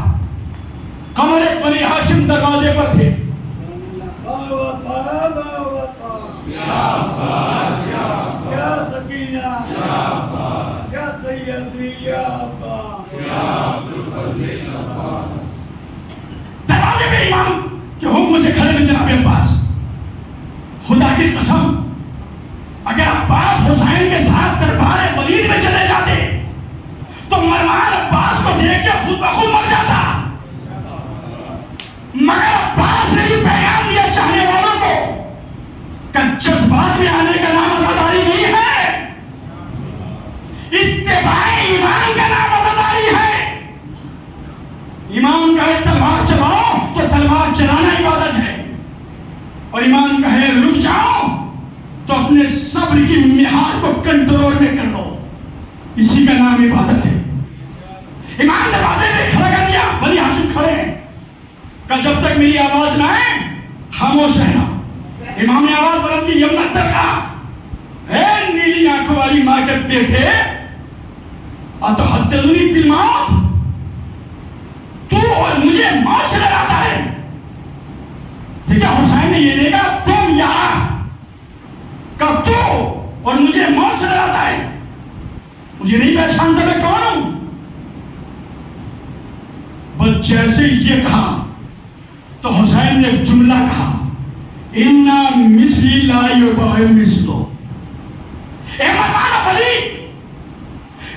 A: قمر بنی ہاشم دروازے پر تھے.
B: یا عباس یا سکینہ یا سیدی یا عباس یا عبدالفضل عباس.
A: دروازے پہ امام کے حکم سے کھڑے میں جناب عباس. خدا کی قسم اگر عباس حسین کے ساتھ دربار ولید میں چلے جاتے تو مروان عباس کو دیکھ کے خود بخود مر جاتا. مگر عباس نے یہ پیغام دیا چاہنے والوں کو کہ جذبات میں آنے کا نام عزاداری نہیں ہے، اتباع ایمان کا نام عزاداری ہے. ایمان کہے تلوار چلاؤ تو تلوار چلانا عبادت ہے، اور ایمان کہے رک جاؤ تو اپنے صبر کی مہار کو کنٹرول میں کر لو، اسی کا نام عبادت ہے. امام دروازے پہ کھڑا کر دیا، بنی ہاشم کھڑے ہیں کہ جب تک میری آواز نہ آئے خاموش رہنا. امام نے آواز بلند کی، یمنت زرخا، اے نیلی آنکھوں والی ماں کے بیٹے، اتحدثنی بالموت، تو اور مجھے موت سے ڈراتا ہے. ٹھیک ہے، حسین نے یہ نہیں کہا تم یہاں، کہ تو اور مجھے موت سے ڈراتا ہے. مجھے نہیں پہچانتا میں کون ہوں. بس جیسے یہ کہا تو حسین نے ایک جملہ کہا، اِنَّا مِثْلِ لَا يُبَاعُ مِثْلُهُ. اے مروان ولید،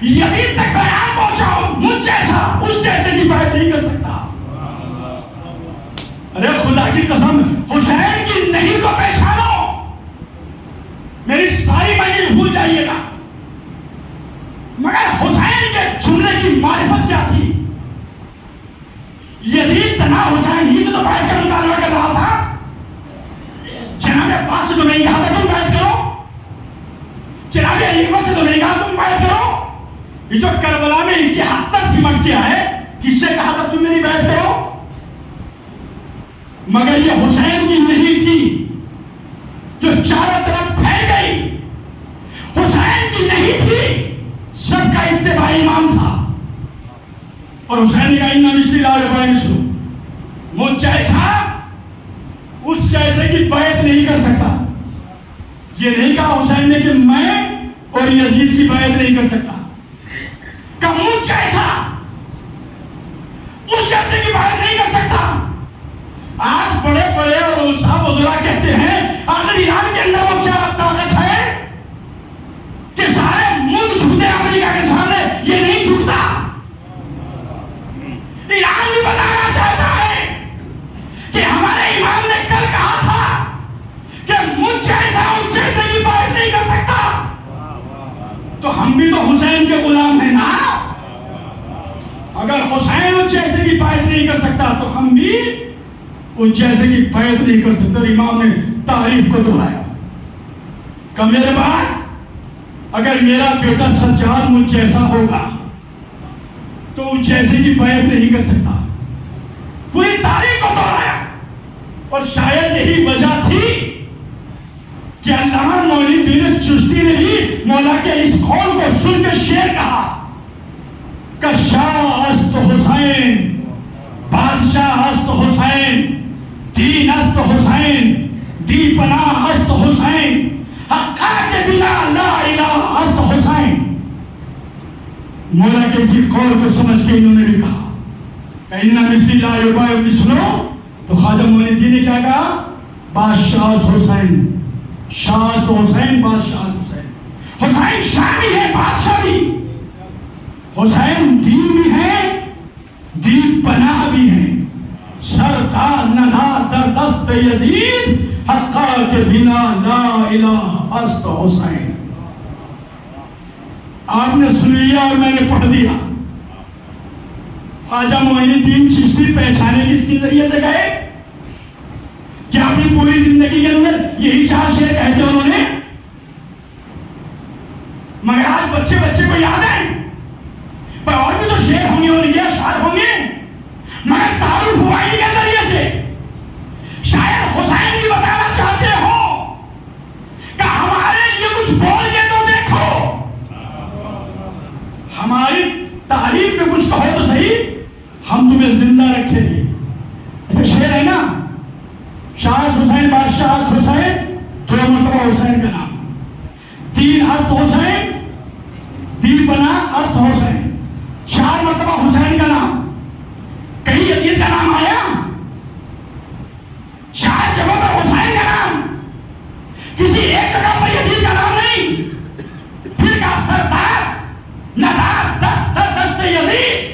A: یزید تک بیان پہنچاؤ، مجھ جیسا اس جیسے کی بیعت نہیں کر سکتا. ارے خدا کی قسم، حسین کی نہیں کو پہچانو، میری ساری باتیں بھول جائیے گا. مگر حسین کے جملے کی معرفت کیا تھی؟ یزید تنہا حسین ہی سے تو بیعت کا مطالبہ کر رہا تھا. جناب عباس سے تو نہیں کہا تھا تم بیعت کرو، جناب علی سے تو نہیں کہا تم بیعت کرو. یہ جو کربلا میں ان کی حد تک سمٹ کیا ہے، کس سے کہا تھا تم میری بیعت کرو؟ مگر یہ حسین کی نہیں تھی جو چاروں طرف پھیل گئی. حسین کی نہیں تھی، سب کا اتباعی امام تھا. اور حسین کا اِنَّا مِثْلِ لَا يُبَاعُ مِثْلُهُ، مجھ جیسا اس جیسے کی بیعت نہیں کر سکتا. یہ نہیں کہا حسین نے کہ میں اور یزید کی بیعت نہیں کر سکتا، کہ مجھ جیسا اس جیسے کی بیعت نہیں کر سکتا. آج بڑے بڑے اور استاد وزراء کہتے ہیں آخر ایران کے اندر وہ کیا طاقت ہے ہم بھی تو حسین کے غلام ہیں نا. اگر حسین اس جیسے کی بیعت نہیں کر سکتا تو ہم بھی اس جیسے کی بیعت نہیں کر سکتے. اور امام نے تعریف کو دہرایا کہ میرے بعد اگر میرا بیٹا سجاد مجھ جیسا ہوگا تو اس جیسے کی بیعت نہیں کر سکتا. پوری تاریخ کو دہرایا. اور شاید یہی وجہ تھی کہ علامہ معین الدین چشتی نے بھی مولا کے اس قول کو سن کے شعر کہا کہ شاہ است حسین، بادشاہ است حسین، دین است حسین، دی پناہ است حسین، حقا کے بنا لا الہ است حسین. مولا کے اسی قول کو سمجھ کے انہوں نے بھی کہا کہ انہ مثلی لا یباع مثلو. تو خواجہ معین الدین نے کیا کہا؟ بادشاہ حسین، شاہ حسین، بادشاہ حسین. حسین شاہ بھی ہے، بادشاہ بھی. حسین دین بھی ہے، دین پناہ بھی ہے. سردار ندار در دست یزید، حقا کے بنا لا الہ است حسین. آپ نے سن لیا اور میں نے پڑھ دیا. خواجہ معین الدین چشتی پہچانے کس کے ذریعے سے گئے؟ کیا اپنی پوری زندگی کے اندر یہی 4 شعر کہتے انہوں نے؟ مگر آج بچے کو یاد ہے. پر اور بھی تو شعر ہوں گے اور یہ اشعار ہوں گے، مگر تعارف ہوا ہی کے ذریعے سے. شاید حسین بھی بتانا چاہتے ہو کہ ہمارے لیے کچھ بول کے تو دیکھو، ہماری تعریف میں کچھ کہو تو صحیح، ہم تمہیں زندہ رکھیں گے. ایسے شعر ہے نا، شاہ حسین، بادشاہ حسین، 2 مرتبہ حسین کا نام، دین است حسین، دین پناہ است حسین، 4 مرتبہ حسین کا نام. کہیں یزید کا نام آیا؟ 4 جگہوں پر حسین کا نام، کسی ایک جگہ پر یزید کا نام نہیں. پھر کا سردار ندار دست دست یزید،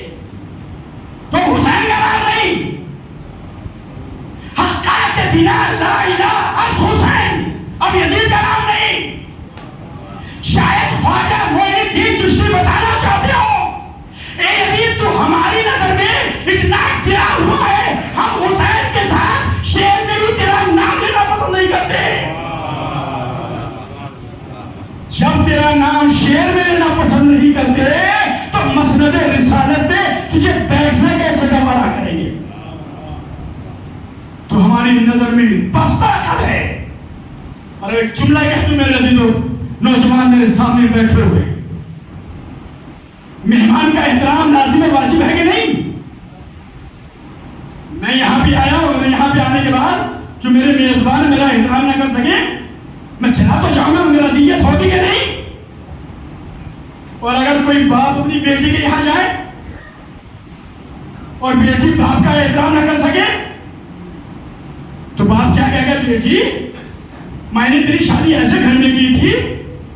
A: تو حسین کا نام نہیں. حقا کے بنا لا الہ است حسین، اب یزید کا نام نہیں. شاید خواجہ معین الدین چشتی بتانا چاہتے ہو اے یزید تو ہماری نظر میں اتنا گرا ہوا ہے، ہم حسین کے ساتھ شعر میں بھی تیرا نام لینا پسند نہیں کرتے. جب تیرا نام شعر میں لینا پسند نہیں کرتے تو مسند رسالت میں تجھے بیٹھنا کیسے گوارا کریں گے؟ تو ہماری نظر میں پستہ قد ہے. اور ایک جملہ کہہ دوں میرے عزیزو، نوجوان میرے سامنے بیٹھے ہوئے، مہمان کا احترام لازم و واجب ہے کہ نہیں؟ میں یہاں بھی آیا اور یہاں پہ آنے کے بعد جو میرے میزبان میرا احترام نہ کر سکے میں چلا تو جاؤں گا، میرا اذیت ہوگی کہ نہیں؟ اور اگر کوئی باپ اپنی بیٹی کے یہاں جائے اور بیٹی باپ کا احترام نہ کر سکے تو باپ کیا کہے گا؟ بیٹی میں نے تیری شادی ایسے گھر میں کی تھی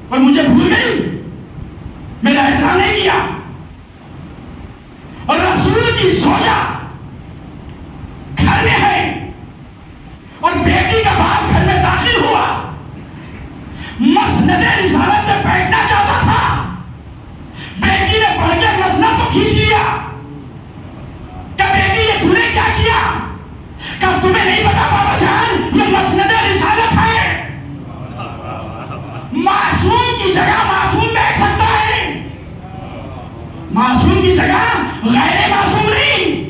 A: اور مجھے بھول گئی، میرا احترام نہیں کیا. اور رسول کی زوجہ گھر میں ہے اور بیٹی کا باپ گھر میں داخل ہوا، مسند رسالت میں بیٹھنا چاہتا تھا، بیٹی نے پڑھ کے مسند کو کھینچ لیا کہ بیٹی یہ تم نے کیا کیا؟ کہ تمہیں نہیں پتا بابا جان یہ مسند رسالت ہے. معصوم کی جگہ معصوم بیٹھ سکتا ہے، معصوم کی جگہ غیر معصوم نہیں.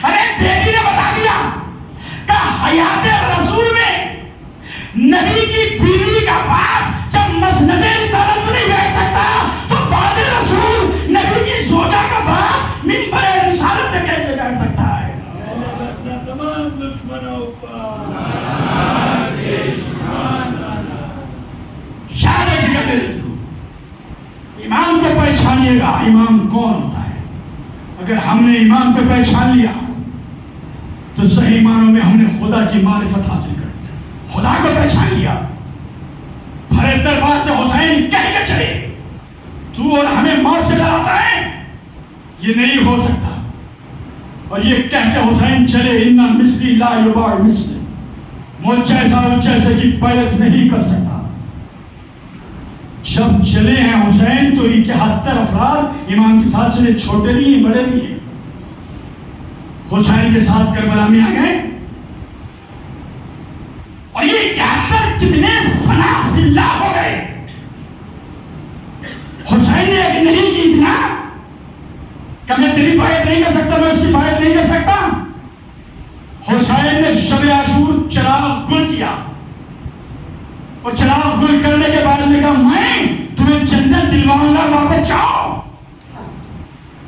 A: ارے بیٹی نے بتا دیا کہ حیات رسول میں نبی کی بیوی کا باپ جب مسند رسالت میں نہیں بیٹھ سکتا تو بعد رسول نبی کی زوجہ کا باپ منبر رسالت میں کیسے بیٹھ سکتا ہے؟
B: تمام دشمنوں پر
A: شاید رکھیے میرے رسول. امام کو پہچانیے گا امام کون ہوتا ہے. اگر ہم نے امام کو پہچان لیا تو صحیح معنوں میں ہم نے خدا کی معرفت حاصل کر لی، خدا کو پہچان لیا. بھرے دربار سے حسین کہہ کے چلے تو اور ہمیں موت سے ڈراتا ہے، یہ نہیں ہو سکتا. اور یہ کہہ کے حسین چلے انہ مثلی لا یباع مثلی، مجھ جیسا اس جیسے کی بیعت نہیں کر سکتا. جب چلے ہیں حسین تو 71 افراد امام کے ساتھ چلے، چھوٹے بھی ہیں بڑے بھی ہیں، حسین کے ساتھ کربلا میں آ گئے. اور یہ 71 کتنے فنا فی اللہ ہو گئے. حسین نے ایک نہیں کی اتنا کہ میں تیری بات نہیں کر سکتا، میں اس کی بات نہیں کر سکتا. حسین نے شب عاشور چراغ گل کیا، اور چراغ گل کرنے کے بعد نے کہا میں تمہیں جنت دلواؤں گا، واپس جاؤ.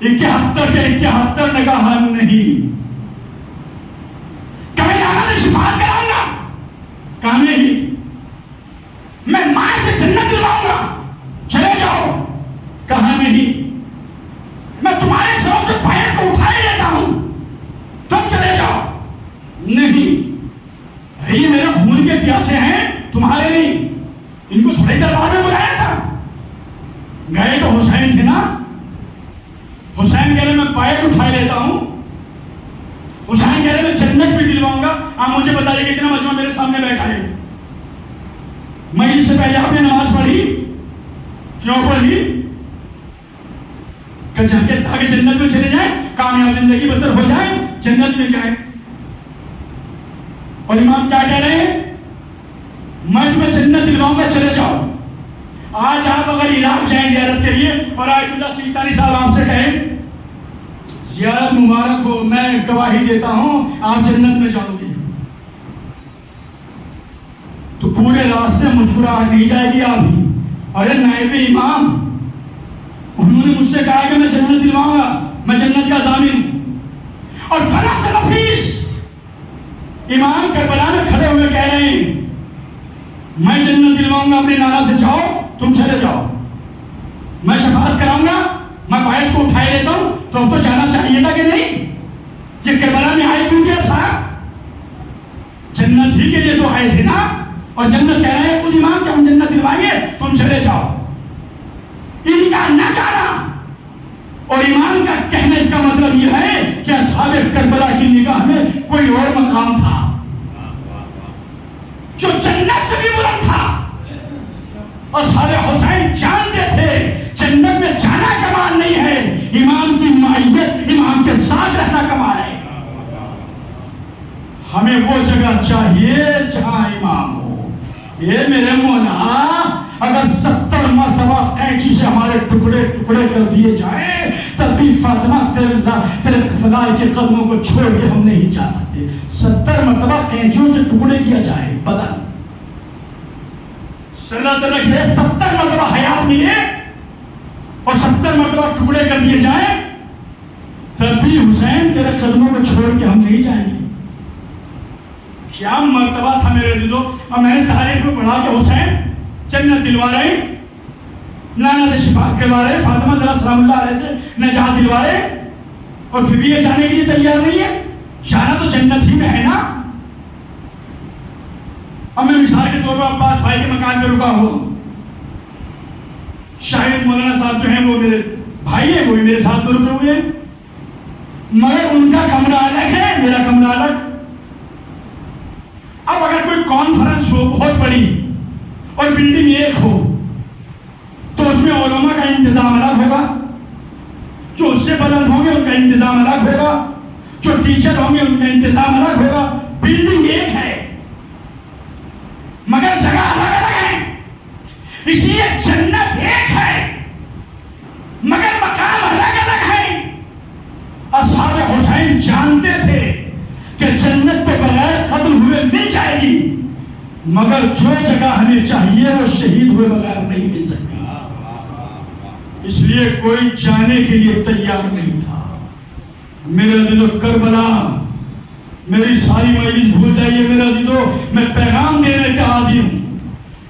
A: 71 کے 71 نے کہا ہم نہیں. کبھی آنا میں شفاعت کراؤں گا، کہا نہیں میں ماں سے جنت دلواؤں گا، چلے جاؤ. کہا نہیں میں تمہارے سر سے پیر کو اٹھائے لیتا ہوں، تم چلے جاؤ. نہیں یہ میرے خون کے پیاسے ہیں، تمہارے نہیں. ان کو تھوڑے دربار میں بلایا تھا، گئے تو حسین تھے نا. حسین کہہ رہے میں پیر اٹھائے لیتا ہوں، حسین کہہ رہے میں جنت بھی دلواؤں گا. آپ مجھے بتائیے کتنا مجمع میرے سامنے بیٹھا ہے. میں اس سے پہلے آپ نے نماز پڑھی کیوں پڑھی؟ کہ تاکہ جنت میں چلے جائیں، کامیاب زندگی بسر ہو جائے، جنت میں جائیں. اور امام کیا کہہ رہے ہیں؟ میں تمہیں جنت دلواؤں گا، چلے جاؤ. آج آپ اگر عراق جائیں زیارت کے لیے اور آیت اللہ سیستانی صاحب آپ سے کہیں زیارت مبارک ہو، میں گواہی دیتا ہوں آپ جنت میں جاؤ گے، تو پورے راستے مسکراہٹ نہیں جائے گی آپ ہی. ارے نائب امام انہوں نے مجھ سے کہا کہ میں جنت دلواؤں گا، میں جنت کا ضامن ہوں. اور بڑا سے نفیس امام کربلا میں کھڑے ہوئے کہہ رہے ہیں میں جنت دلواؤں گا اپنے نانا سے، جاؤ تم چلے جاؤ، میں شفاعت کراؤں گا، میں بیعت کو اٹھائے لیتا ہوں. تو اب تو جانا چاہیے تھا کہ نہیں؟ یہ کربلا میں آئے کیوں کیا صاحب؟ جنت ہی کے لیے تو آئے تھے نا. اور جنت کہہ رہے ہیں خود امام کہ ہم جنت دلوائیں گے، تم چلے جاؤ. ان کا نہ جانا اور امام کا کہنا اس کا مطلب یہ ہے کہ اصحاب کربلا کی نگاہ میں کوئی اور مقام تھا جو جنت سے بھی بلند تھا. اصحاب حسین جانتے تھے جنت میں جانا کمال نہیں ہے، امام کی معیت، امام کے ساتھ رہنا کمال ہے. ہمیں وہ جگہ چاہیے جہاں امام ہو. یہ میرے مولا اگر 70 مرتبہ قینچی سے ہمارے ٹکڑے ٹکڑے کر دیے جائیں تب بھی فاطمہ تیرے خدائے کے قدموں کو چھوڑ کے ہم نہیں جا سکتے. 70 مرتبہ قینچیوں سے ٹکڑے کیا جائے بدن، سنت رکھے 70 مرتبہ حیات ملے اور 70 مرتبہ ٹکڑے کر دیے جائیں تب بھی حسین تیرے قدموں کو چھوڑ کے ہم نہیں جائیں گے. کیا مرتبہ تھا میرے عزیزو. اور میں نے تاریخ میں پڑھا کہ حسین جنت دلوا رہے، نانا سے شفاعت کروا رہے، فاطمہ ذرا سلام اللہ علیہ سے نجات دلوا رہے، اور پھر بھی یہ جانے کے لیے تیار نہیں ہے. جانا تو جنت ہی میں ہے نا. اب میں مثال کے طور پر عباس بھائی کے مکان میں رکا ہوا ہوں. شاہد مولانا صاحب جو ہیں وہ میرے بھائی ہیں، وہ بھی میرے ساتھ میں رکے ہوئے ہیں، مگر ان کا کمرہ الگ ہے، میرا کمرہ الگ. اب اگر کوئی کانفرنس ہو بہت بڑی اور بلڈنگ ایک ہو تو اس میں علماء کا انتظام الگ ہوگا، جو اس سے بلند ہوں گے ان کا انتظام الگ ہوگا، جو ٹیچر ہوں گے ان کا انتظام الگ ہوگا. بلڈنگ ایک ہے مگر جگہ الگ الگ ہے. اس لیے جنت ایک ہے مگر مقام الگ الگ ہے. اصحاب حسین جانتے تھے کہ جنت تو بغیر قتل ہوئے مل جائے گی، مگر جو جگہ ہمیں چاہیے وہ شہید ہوئے بغیر نہیں مل سکتی. اس لیے کوئی جانے کے لیے تیار نہیں تھا. میرے عزیزو کربلا، میری ساری مجلس بھول جائیے میرے عزیزو، میں پیغام دینے کا عادی ہوں.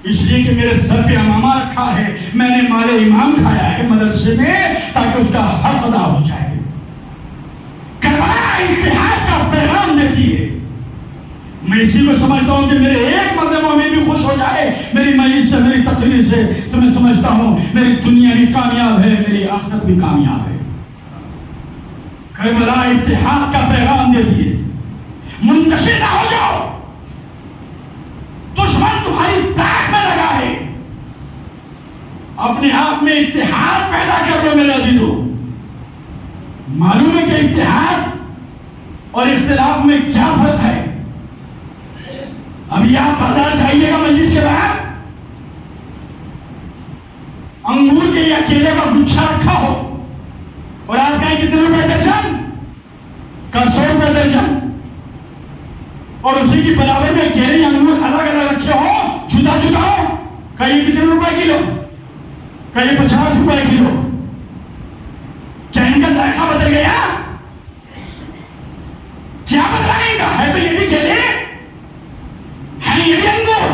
A: اس لیے کہ میرے سر پہ امامہ رکھا ہے، میں نے مال امام کھایا ہے مدرسے میں تاکہ اس کا حق ادا ہو جائے. کربلا اتحاد کا پیغام دیتی ہے. میں اسی کو سمجھتا ہوں کہ میرے ایک مرد مومن بھی خوش ہو جائے میری مجلس سے، میری تقریر سے، تو میں سمجھتا ہوں میری دنیا بھی کامیاب ہے، میری آخرت بھی کامیاب ہے. کربلا اتحاد کا پیغام دیتی ہے. منتشر نہ ہو جاؤ، دشمن تمہاری تاک میں لگا ہے. اپنے آپ میں اتحاد پیدا کر لو میرے عزیزو. معلوم ہے کہ اتحاد اور اختلاف میں کیا فرق ہے؟ ابھی آپ بازار جائیے گا مجلس کے بعد، انگور کے یا کیلے کا گچھا رکھا ہو اور آپ کہیں کتنے روپے درجن کا 100 روپے درجن، اور اسی کی برابر میں کیلے یا انگور الگ الگ رکھے ہو، جدا جدا ہو، کہیں کتنے روپے کلو، کہیں 50 روپے کلو، کیا ان کا ذائقہ بدل گیا؟ کیا بدلائیں گا؟ ہے تو یہ بھی کیلے، ہے یہ بھی انگور،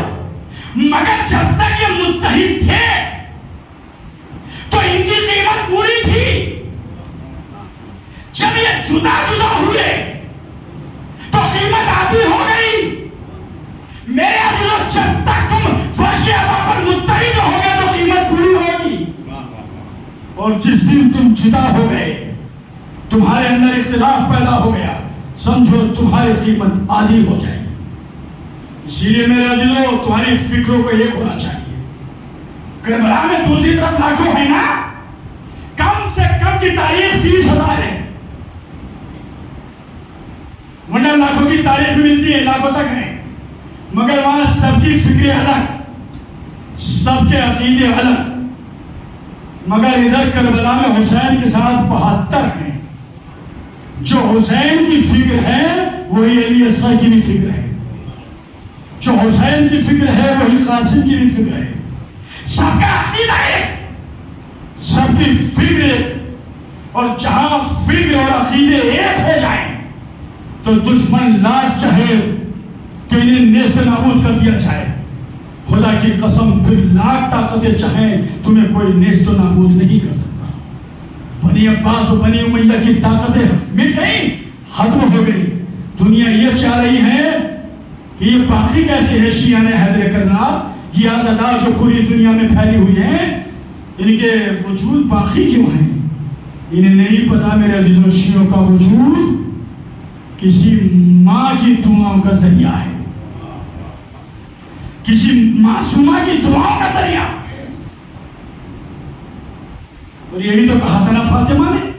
A: مگر جب تک یہ متحد تھے تو ان کی قیمت پوری تھی. جب یہ جدا جدا ہوئے تو قیمت آدھی ہو گئی. میرے عزیزو، جب تک تم فرش ابا پر متحد ہو گے تو قیمت پوری ہوگی، اور جس دن تم جدا ہو گئے، تمہارے اندر اختلاف پیدا ہو گیا، سمجھو تمہاری قیمت آدھی ہو جائے گی. اسی لیے میرے عزیزو، تمہاری فکروں کو ایک ہونا چاہیے. کربلا میں دوسری طرف لاکھوں ہے نا، کم سے کم کی تاریخ 30,000 ہے، ورنہ لاکھوں کی تاریخ بھی ملتی ہے، لاکھوں تک ہے، مگر وہاں سب کی فکریں الگ، سب کے عقیدے الگ. مگر ادھر کربلا میں حسین کے ساتھ 72 ہیں. جو حسین کی فکر ہے وہی علی اصغر کی بھی فکر ہے، جو حسین کی فکر ہے وہی قاسم کی بھی فکر ہے. سب کا عقیدہ ہے، سب کی فکر ہے. اور جہاں فکر اور عقیدے ایک ہو جائیں تو دشمن لاکھ چاہے کہ انہیں نیست نابود کر دیا جائے، خدا کی قسم پھر لاکھ طاقتیں چاہیں تمہیں کوئی نیست و نابود نہیں کر سکتا. بنی عباس و بنی امیہ کی طاقتیں مل گئی، ختم ہو گئی. دنیا یہ چاہ رہی ہے کہ یہ باقی کیسے ہے شیعہ حیدر کرار، یہ عددات جو پوری دنیا میں پھیلی ہوئی ہیں، ان کے وجود باقی کیوں ہیں؟ انہیں نہیں پتا میرے عزیزوں، شیعوں کا وجود کسی ماں کی دعاؤں کا ذریعہ ہے، کسی معصومہ کی دعاؤں کا ذریعہ. اور یہی تو کہا تھا نا فاطمہ نے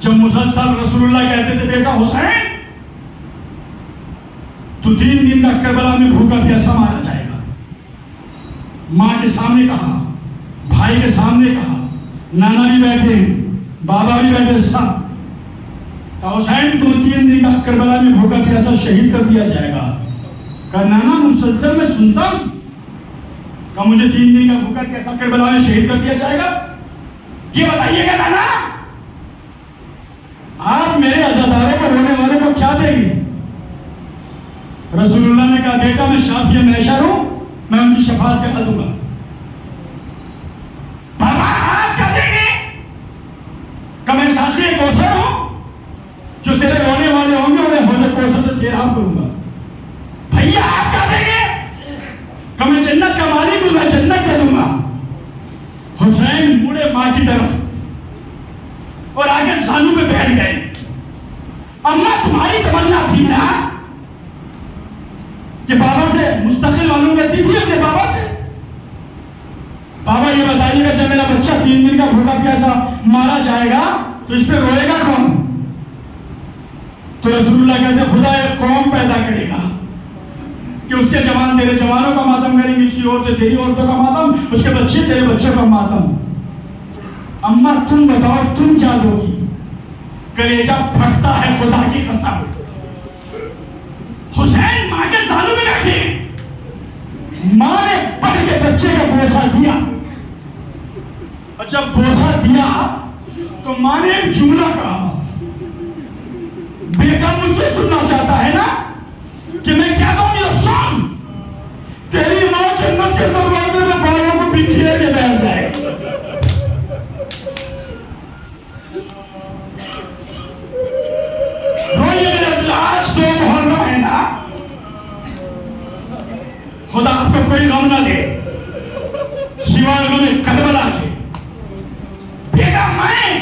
A: جب مسلسل رسول اللہ کہتے تھے بیٹا حسین تو 3 دن تک کربلا میں بھوکا پیاسا مارا جائے گا. ماں کے سامنے کہا، بھائی کے سامنے کہا، نانا بھی بیٹھے، بابا بھی بیٹھے، سب کہا حسین تو 3 دن تک کربلا میں بھوکا پیاسا شہید کر دیا جائے گا. کہا نانا مسلسل میں سنتا ہوں، کہا مجھے 3 دن کا بھوکا پیاسا کربلا میں شہید کر دیا جائے گا. یہ بتائیے گا نانا آپ میرے عزاداروں کو، رونے والے کو کیا دیں گے؟ رسول اللہ نے کہا بیٹا میں شافی محشر ہوں، میں ان کی شفاعت کرا دوں گا. بابا آپ کیا دیں گے؟ کہ میں ساقی کوثر ہوں، جو تیرے رونے والے ہوں گے انہیں حوض کوثر سے سیراب کروں گا. بھیا آپ کیا دیں گے؟ کہ میں جنت کا مالک ہوں، میں جنت دے دوں گا. حسین مڑے ماں کی طرف اور آگے زانو پہ بیٹھ گئے. اماں تمہاری تمنا تھی نا کہ بابا سے مستقل معلوم کرتی تھی اپنے بابا سے، بابا یہ بتائیے گا جب میرا بچہ 3 دن کا بھوکا پیاسا مارا جائے گا تو اس پہ روئے گا کون؟ تو رسول اللہ کہتے خدا ایک قوم پیدا کرے گا کہ اس کے جوان تیرے جوانوں کا ماتم کریں گے، اس کی عورتیں تیری عورتوں کا ماتم، اس کے بچے تیرے بچوں کا ماتم. اماں تم بتاؤ تم کیا دو گی؟ کلیجہ پھٹتا ہے خدا کی قسم. حسین ماں کے زانوں میں بیٹھے، ماں نے پڑھ کے بچے کا بوسہ دیا، اور جب بوسہ دیا تو ماں نے ایک جملہ کہا، بیٹا مجھ سے سننا چاہتا ہے نا کہ میں کیا کہوں گی؟ سن، تیری ماں جنت کے دروازے میں بالوں کو بکھیر کے بیٹھ جائے. آج 2 محرم ہے نا، خدا آپ کو کوئی غم نہ دے سوائے غم کربلا کے. بیٹا میں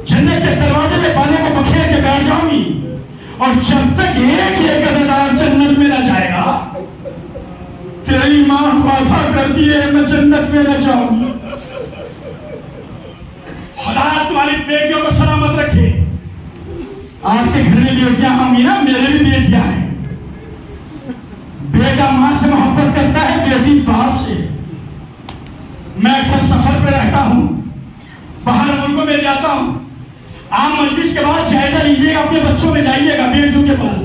A: جنت کے دروازے میں بالوں کو بکھیر کے بیٹھ جاؤں گی، اور جب تک ایک عددار جنت میں نہ جائے گا تیری ماں وعدہ کرتی ہے میں جنت میں نہ جاؤں گی. خدا تمہاری بیٹیوں کو سلامت رکھے. آپ کے گھر میں بیٹیاں ہوں گی نا, میرے بھی بیٹیاں ہیں. بیٹا ماں سے محبت کرتا ہے, بیٹی باپ سے. میں اکثر سفر پہ رہتا ہوں, باہر ملکوں میں جاتا ہوں. آپ مجلس کے بعد جائزہ لیجیے گا, اپنے بچوں میں جائیے گا بیٹیوں کے پاس.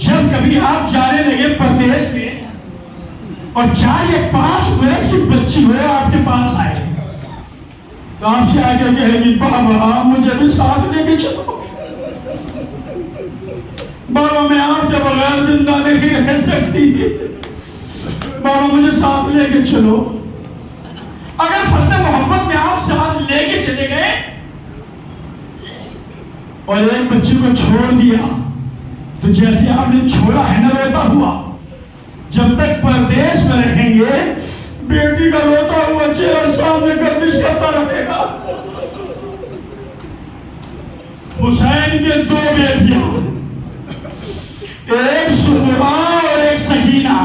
A: جب کبھی آپ جانے لگے پردیس میں اور 4 یا 5 برس کی بچی ہوئے آپ کے پاس آئے تو آپ سے آگے کہے گی بابا مجھے بھی ساتھ لے کے چلو. بابا میں آپ کے بغیر زندہ نہیں رہ سکتی, بابا مجھے ساتھ لے کے چلو. اگر فرد محبت میں آپ ساتھ لے کے چلے گئے اور ایک بچی کو چھوڑ دیا تو جیسے آپ نے چھوڑا ہے نا روتا ہوا, جب تک پردیس میں رہیں گے بیٹی کا روتا ہوا چہرہ سامنے گردش کرتا رہے گا. حسین کے 2 بیٹیاں, ایک سہرا اور ایک سکینہ.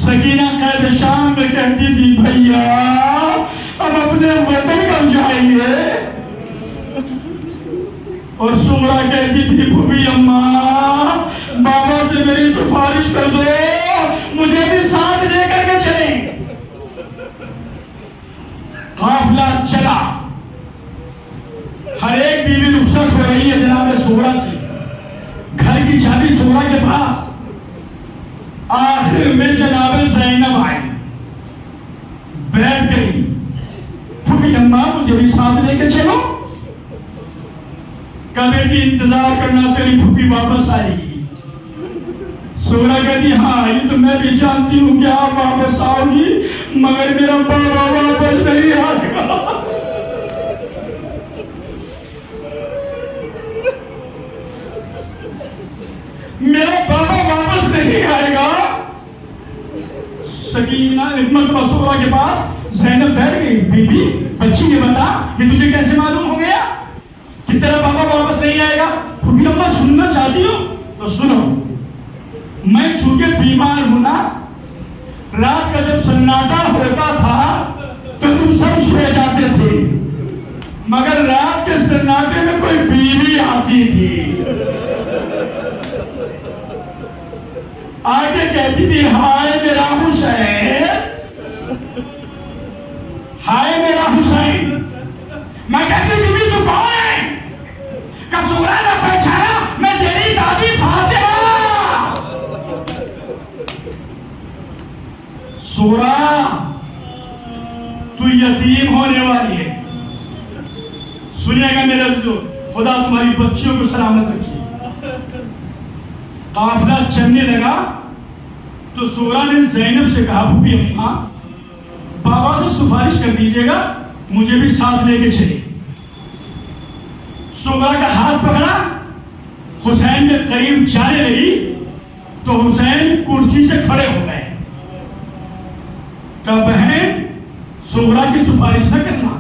A: سکینہ قید شام میں کہتی تھی بھیا ہم اپنے وطن کب جائیں گے, اور سہرا کہتی تھی بھوبی اماں بابا سے میری سفارش کر دو مجھے بھی ساتھ لے کر کے چلیں. قافلہ چلا, ہر ایک بیوی رخصت ہو رہی ہے جناب سہرا سے, گھر کی چابی سہرا کے پاس. آخر میں جناب زینب آئی, بیٹھ گئی. بھوبی اماں مجھے بھی ساتھ لے کے چلو. کبھی کی انتظار کرنا تیری پھوپھی واپس آئے گی. سہرا کہتی ہاں یہ تو میں بھی جانتی ہوں کہ آپ واپس آؤ گی مگر میرا بابا واپس نہیں آئے گا. میرا بابا واپس نہیں آئے گا. سکینہ حکمت سہرا کے پاس زینب بیٹھ گئی. بی بی بچی یہ بتا یہ تجھے کیسے معلوم ہو گیا کہ تیرا بابا واپس نہیں آئے گا؟ پھوپھی اماں سننا چاہتی ہو تو سنو. میں چونکہ بیمار ہوں نا, رات کا جب سناٹا ہوتا تھا تو تم سب سوئے جاتے تھے مگر رات کے سناٹے میں کوئی بیوی آتی تھی. آگے کہتی تھی ہائے میرا حسین, ہائے میرا حسین. میں کہتی بیوی تو کون ہے؟ کہ سہرا نے پہچانا میں تیری دادی فاطمہ. سہرا تو یتیم ہونے والی ہے. سنیے گا میرے عزیزو, خدا تمہاری بچیوں کو سلامت رکھیے. قافلہ چلنے لگا تو سہرا نے زینب سے کہا پھوپھی اماں بابا سے سفارش کر دیجئے گا مجھے بھی ساتھ لے کے چلے. سہرا کا ہاتھ پکڑا, حسین کے قریب جانے لگی تو حسین کرسی سے کھڑے ہو گئے. کہا بہن سہرا کی سفارش نہ کرنا.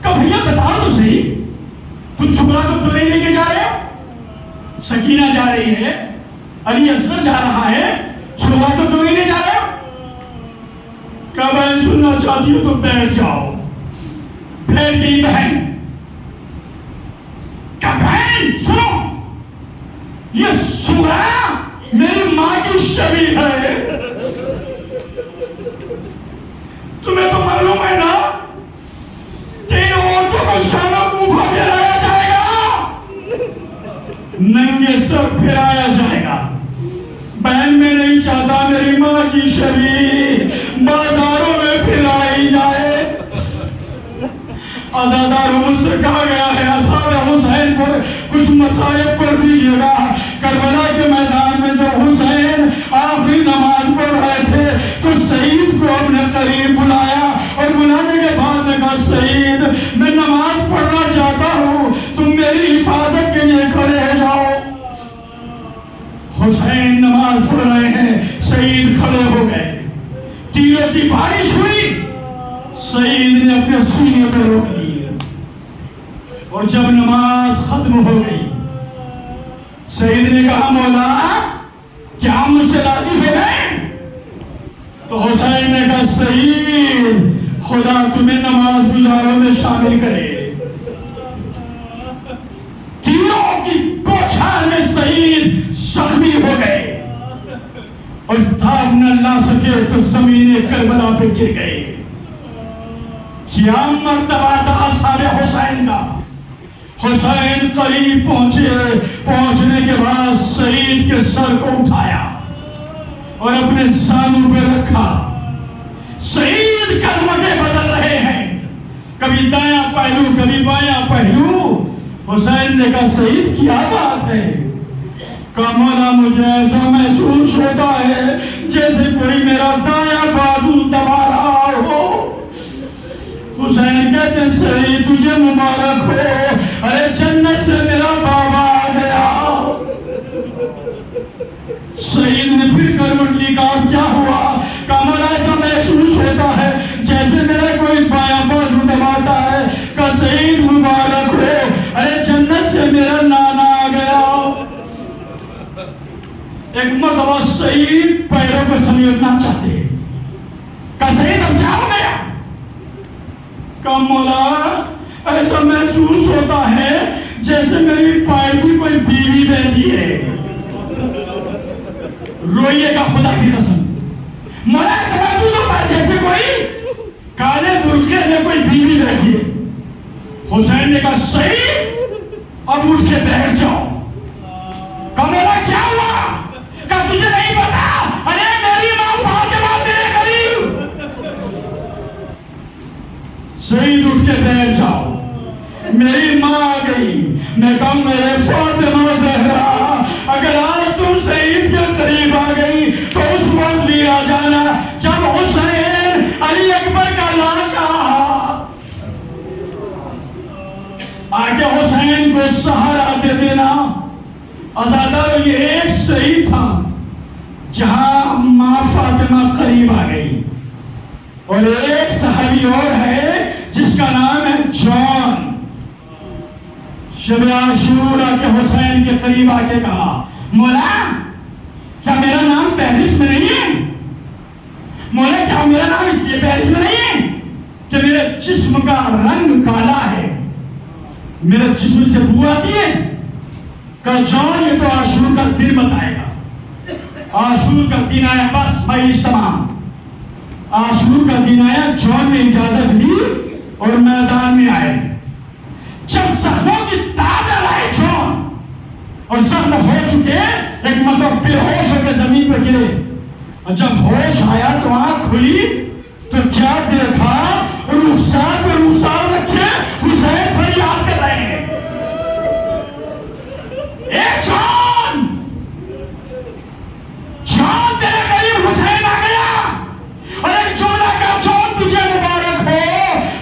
A: کہا بھیا بتا تو صحیح تم سہرا کو تو نہیں لے کے جا رہے ہو؟ سکینہ جا رہی ہے, علی اصغر جا رہا ہے, سہرا کو تو نہیں لے جا رہے ہو؟ کہا بہن سننا چاہتی ہو تو بیٹھ جاؤ. بیٹھ گئی بہن. کہا بہن سنو یہ سہرا میری ماں کی شبیہ ہے. تمہیں تو معلوم ہے نا کہ ان عورتوں کو شانہ کوفہ پھرایا جائے گا, ننگے سر پھرایا جائے گا. بہن میں نہیں چاہتا میری ماں کی شبیہ بازاروں میں پھرائی جائے. عزاداروں مجھ سے کہا گیا ہے اصحاب حسین پر کچھ مصائب کر دیجیے گا. کربلا کے میدان میں جب حسین آخری نماز پڑھ رہے تھے تو سعید کو اپنے قریب بلایا اور بلانے کے بعد نے کہا سعید میں نماز پڑھنا چاہتا ہوں تم میری حفاظت کے لیے کھڑے ہو جاؤ. حسین نماز پڑھ رہے ہیں, سعید کھڑے ہو گئے. تیروں کی بارش ہوئی, سعید نے اپنے سینے پہ روک لی اور جب نماز ختم ہو گئی سعید نے کہا مولا کیا مجھ سے راضی ہو گئے؟ تو حسین نے کہا سعید خدا تمہیں نماز گزاروں میں شامل کرے۔ تیروں کی بوچھار میں سعید زخمی ہو گئے اور دھاگ نہ لا سکے تو زمین کربلا پہ گر گئے۔ کیا مرتبہ تھا اصحاب حسین کا۔ حسین قریب پہنچنے کے بعد سعید کے سر کو اٹھایا اور اپنے زانوں پہ رکھا۔ سعید کرمچے بدل رہے ہیں، کبھی دایاں پہلو کبھی بایاں پہلو۔ حسین نے کہا سعید کیا بات ہے؟ کہا مولا مجھے ایسا محسوس ہوتا ہے جیسے کوئی میرا دایاں بازو دبا رہا ہو۔ حسین کہتے ہیں سعید تجھے مبارک ہو، ارے جنت سے میرا بابا آ گیا۔ سعید نے پھر کروٹ لی، کہا کیا ہوا؟ کہا مولا ایسا محسوس ہوتا ہے جیسے میرا کوئی بایاں بازو دباتا ہے۔ کہا سعید مبارک ہو، ارے جنت سے میرا نانا آ گیا۔ ایک مرتبہ سعید پیروں کو سمیٹنا چاہتے، کہا سعید اب کیا ہو گیا؟ کہا مولا ایسا محسوس ہوتا ہے جیسے میری پائے کی کوئی بیوی بیٹھی ہے۔ روئیے کا خدا کی قسم، مولا ایسا محسوس ہوتا ہے جیسے کوئی کالے برقعے میں کوئی بیوی بیٹھی ہے۔ حسین نے کہا سعید اب اٹھ کے بیٹھ جاؤ۔ کہا مولا کیا ہوا؟ کہا تجھے نہیں پتا؟ ارے میری ماں فاطمہ تیرے قریب۔ سعید اٹھ کے بیٹھ جاؤ، میری ماں آ گئی۔ میں کہا میرے فاطمہ زہرا اگر آج تم سعید کے قریب آ گئی تو اس وقت بھی آ جانا جب حسین علی اکبر کا لاش آ کے حسین کو سہارا دے دینا۔ ازادار یہ ایک سعید تھا جہاں ماں فاطمہ قریب آ گئی، اور ایک صحابی اور ہے جس کا نام ہے جان۔ شب عاشورہ کے حسین کے قریب آ کے کہا مولا کیا میرا نام فہرست میں نہیں ہے؟ مولا کیا میرا نام اس لیے فہرست میں نہیں ہے کہ میرے جسم کا رنگ کالا ہے، میرے جسم سے بو آتی ہے؟ کہا جان یہ تو عاشور کا دن بتائے گا۔ عاشور کا دن آیا، بس بھائی تمام عاشور کا دن آیا، جان نے اجازت دی اور میدان میں آئے۔ جب زخموں کی تاب لائے جان اور زخم ہو چکے، ایک مطلب بے ہوش ہو کے زمین پہ گرے، اور جب ہوش آیا تو آنکھ کھلی تو کیا دیکھا؟ رخسار پہ رخسار رکھے حسین فریاد کر رہے ہیں، اے جان جان تیرے قریب حسین آ گیا۔ اور ایک جملہ کا جان تجھے مبارک ہو،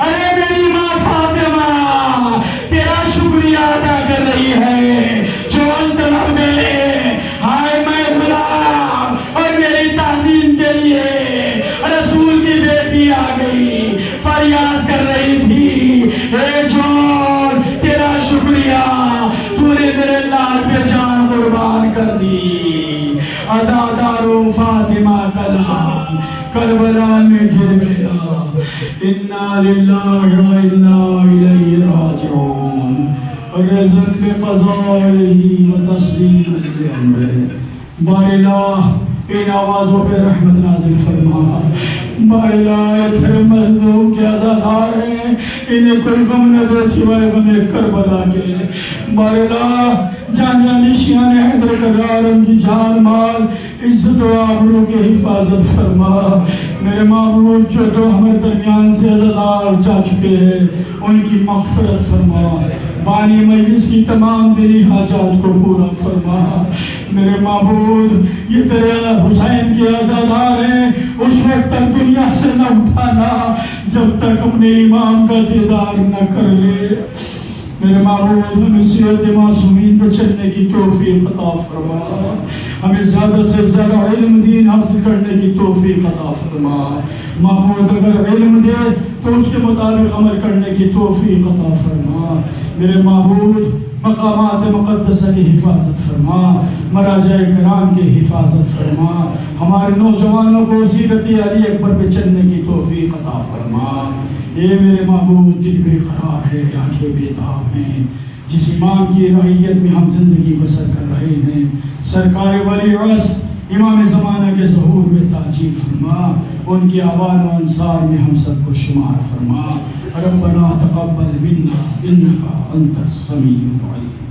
A: ارے میری ماں فاطمہ تیرا شکریہ ادا کر رہی ہے۔ جان طلب گئے، ہائے میں غلام اور میری تعظیم کے لیے رسول کی بیٹی آ گئی، فریاد کر رہی تھی اے جان تیرا شکریہ، تو نے میرے لال پہ جان قربان کر دی۔ عزادارو فاطمہ کا لال کربلا میں گر گیا۔ انا للہ و انا الیہ راجعون۔ رزق بقضائہ و تسلیم بامرہ۔ بار الہ ان آوازوں پہ رحمت نازل فرما۔ بار الہ تیرے مظلوم کے عزادار ہیں، انہیں کوئی غم نہ دے سوائے غم کربلا کے۔ بار الہ جان جانشیان حیدر کرار ان کی جان مال عزت و آبرو کی حفاظت فرما۔ میرے معبود جو تو ہمیں درمیان سے عزادار جا چکے ہیں ان کی مغفرت فرما۔ بانی مجلس کی تمام دلی حاجات کو پورا فرما۔ میرے معبود یہ تیرے حسین کے عزادار ہیں، اس وقت تک دنیا سے نہ اٹھانا جب تک اپنے امام کا دیدار نہ کر لے۔ میرے معبود ہمیں سیرت معصومین پہ چلنے کی توفیق عطا فرما، ہمیں زیادہ سے زیادہ علم دین حاصل کرنے کی توفیق عطا فرما۔ معبود اگر علم دے تو اس کے مطابق عمل کرنے کی توفیق عطا فرما۔ میرے معبود مقامات مقدسہ کی حفاظت فرما، مراجع کرام کی حفاظت فرما، ہمارے نوجوانوں کو سیرت علی اکبر پہ چلنے کی توفیق عطا فرما۔ اے میرے معبود، دل بے قرار ہے، آنکھیں بیتاب ہیں، جس امام کی رعیت میں ہم زندگی بسر کر رہے ہیں، سرکار ولی عصر امام زمانہ کے ظہور میں تعجیل فرما، ان کے آوان و انصار میں ہم سب کو شمار فرما۔ ربنا تقبل منا انک انت السمیع العلیم۔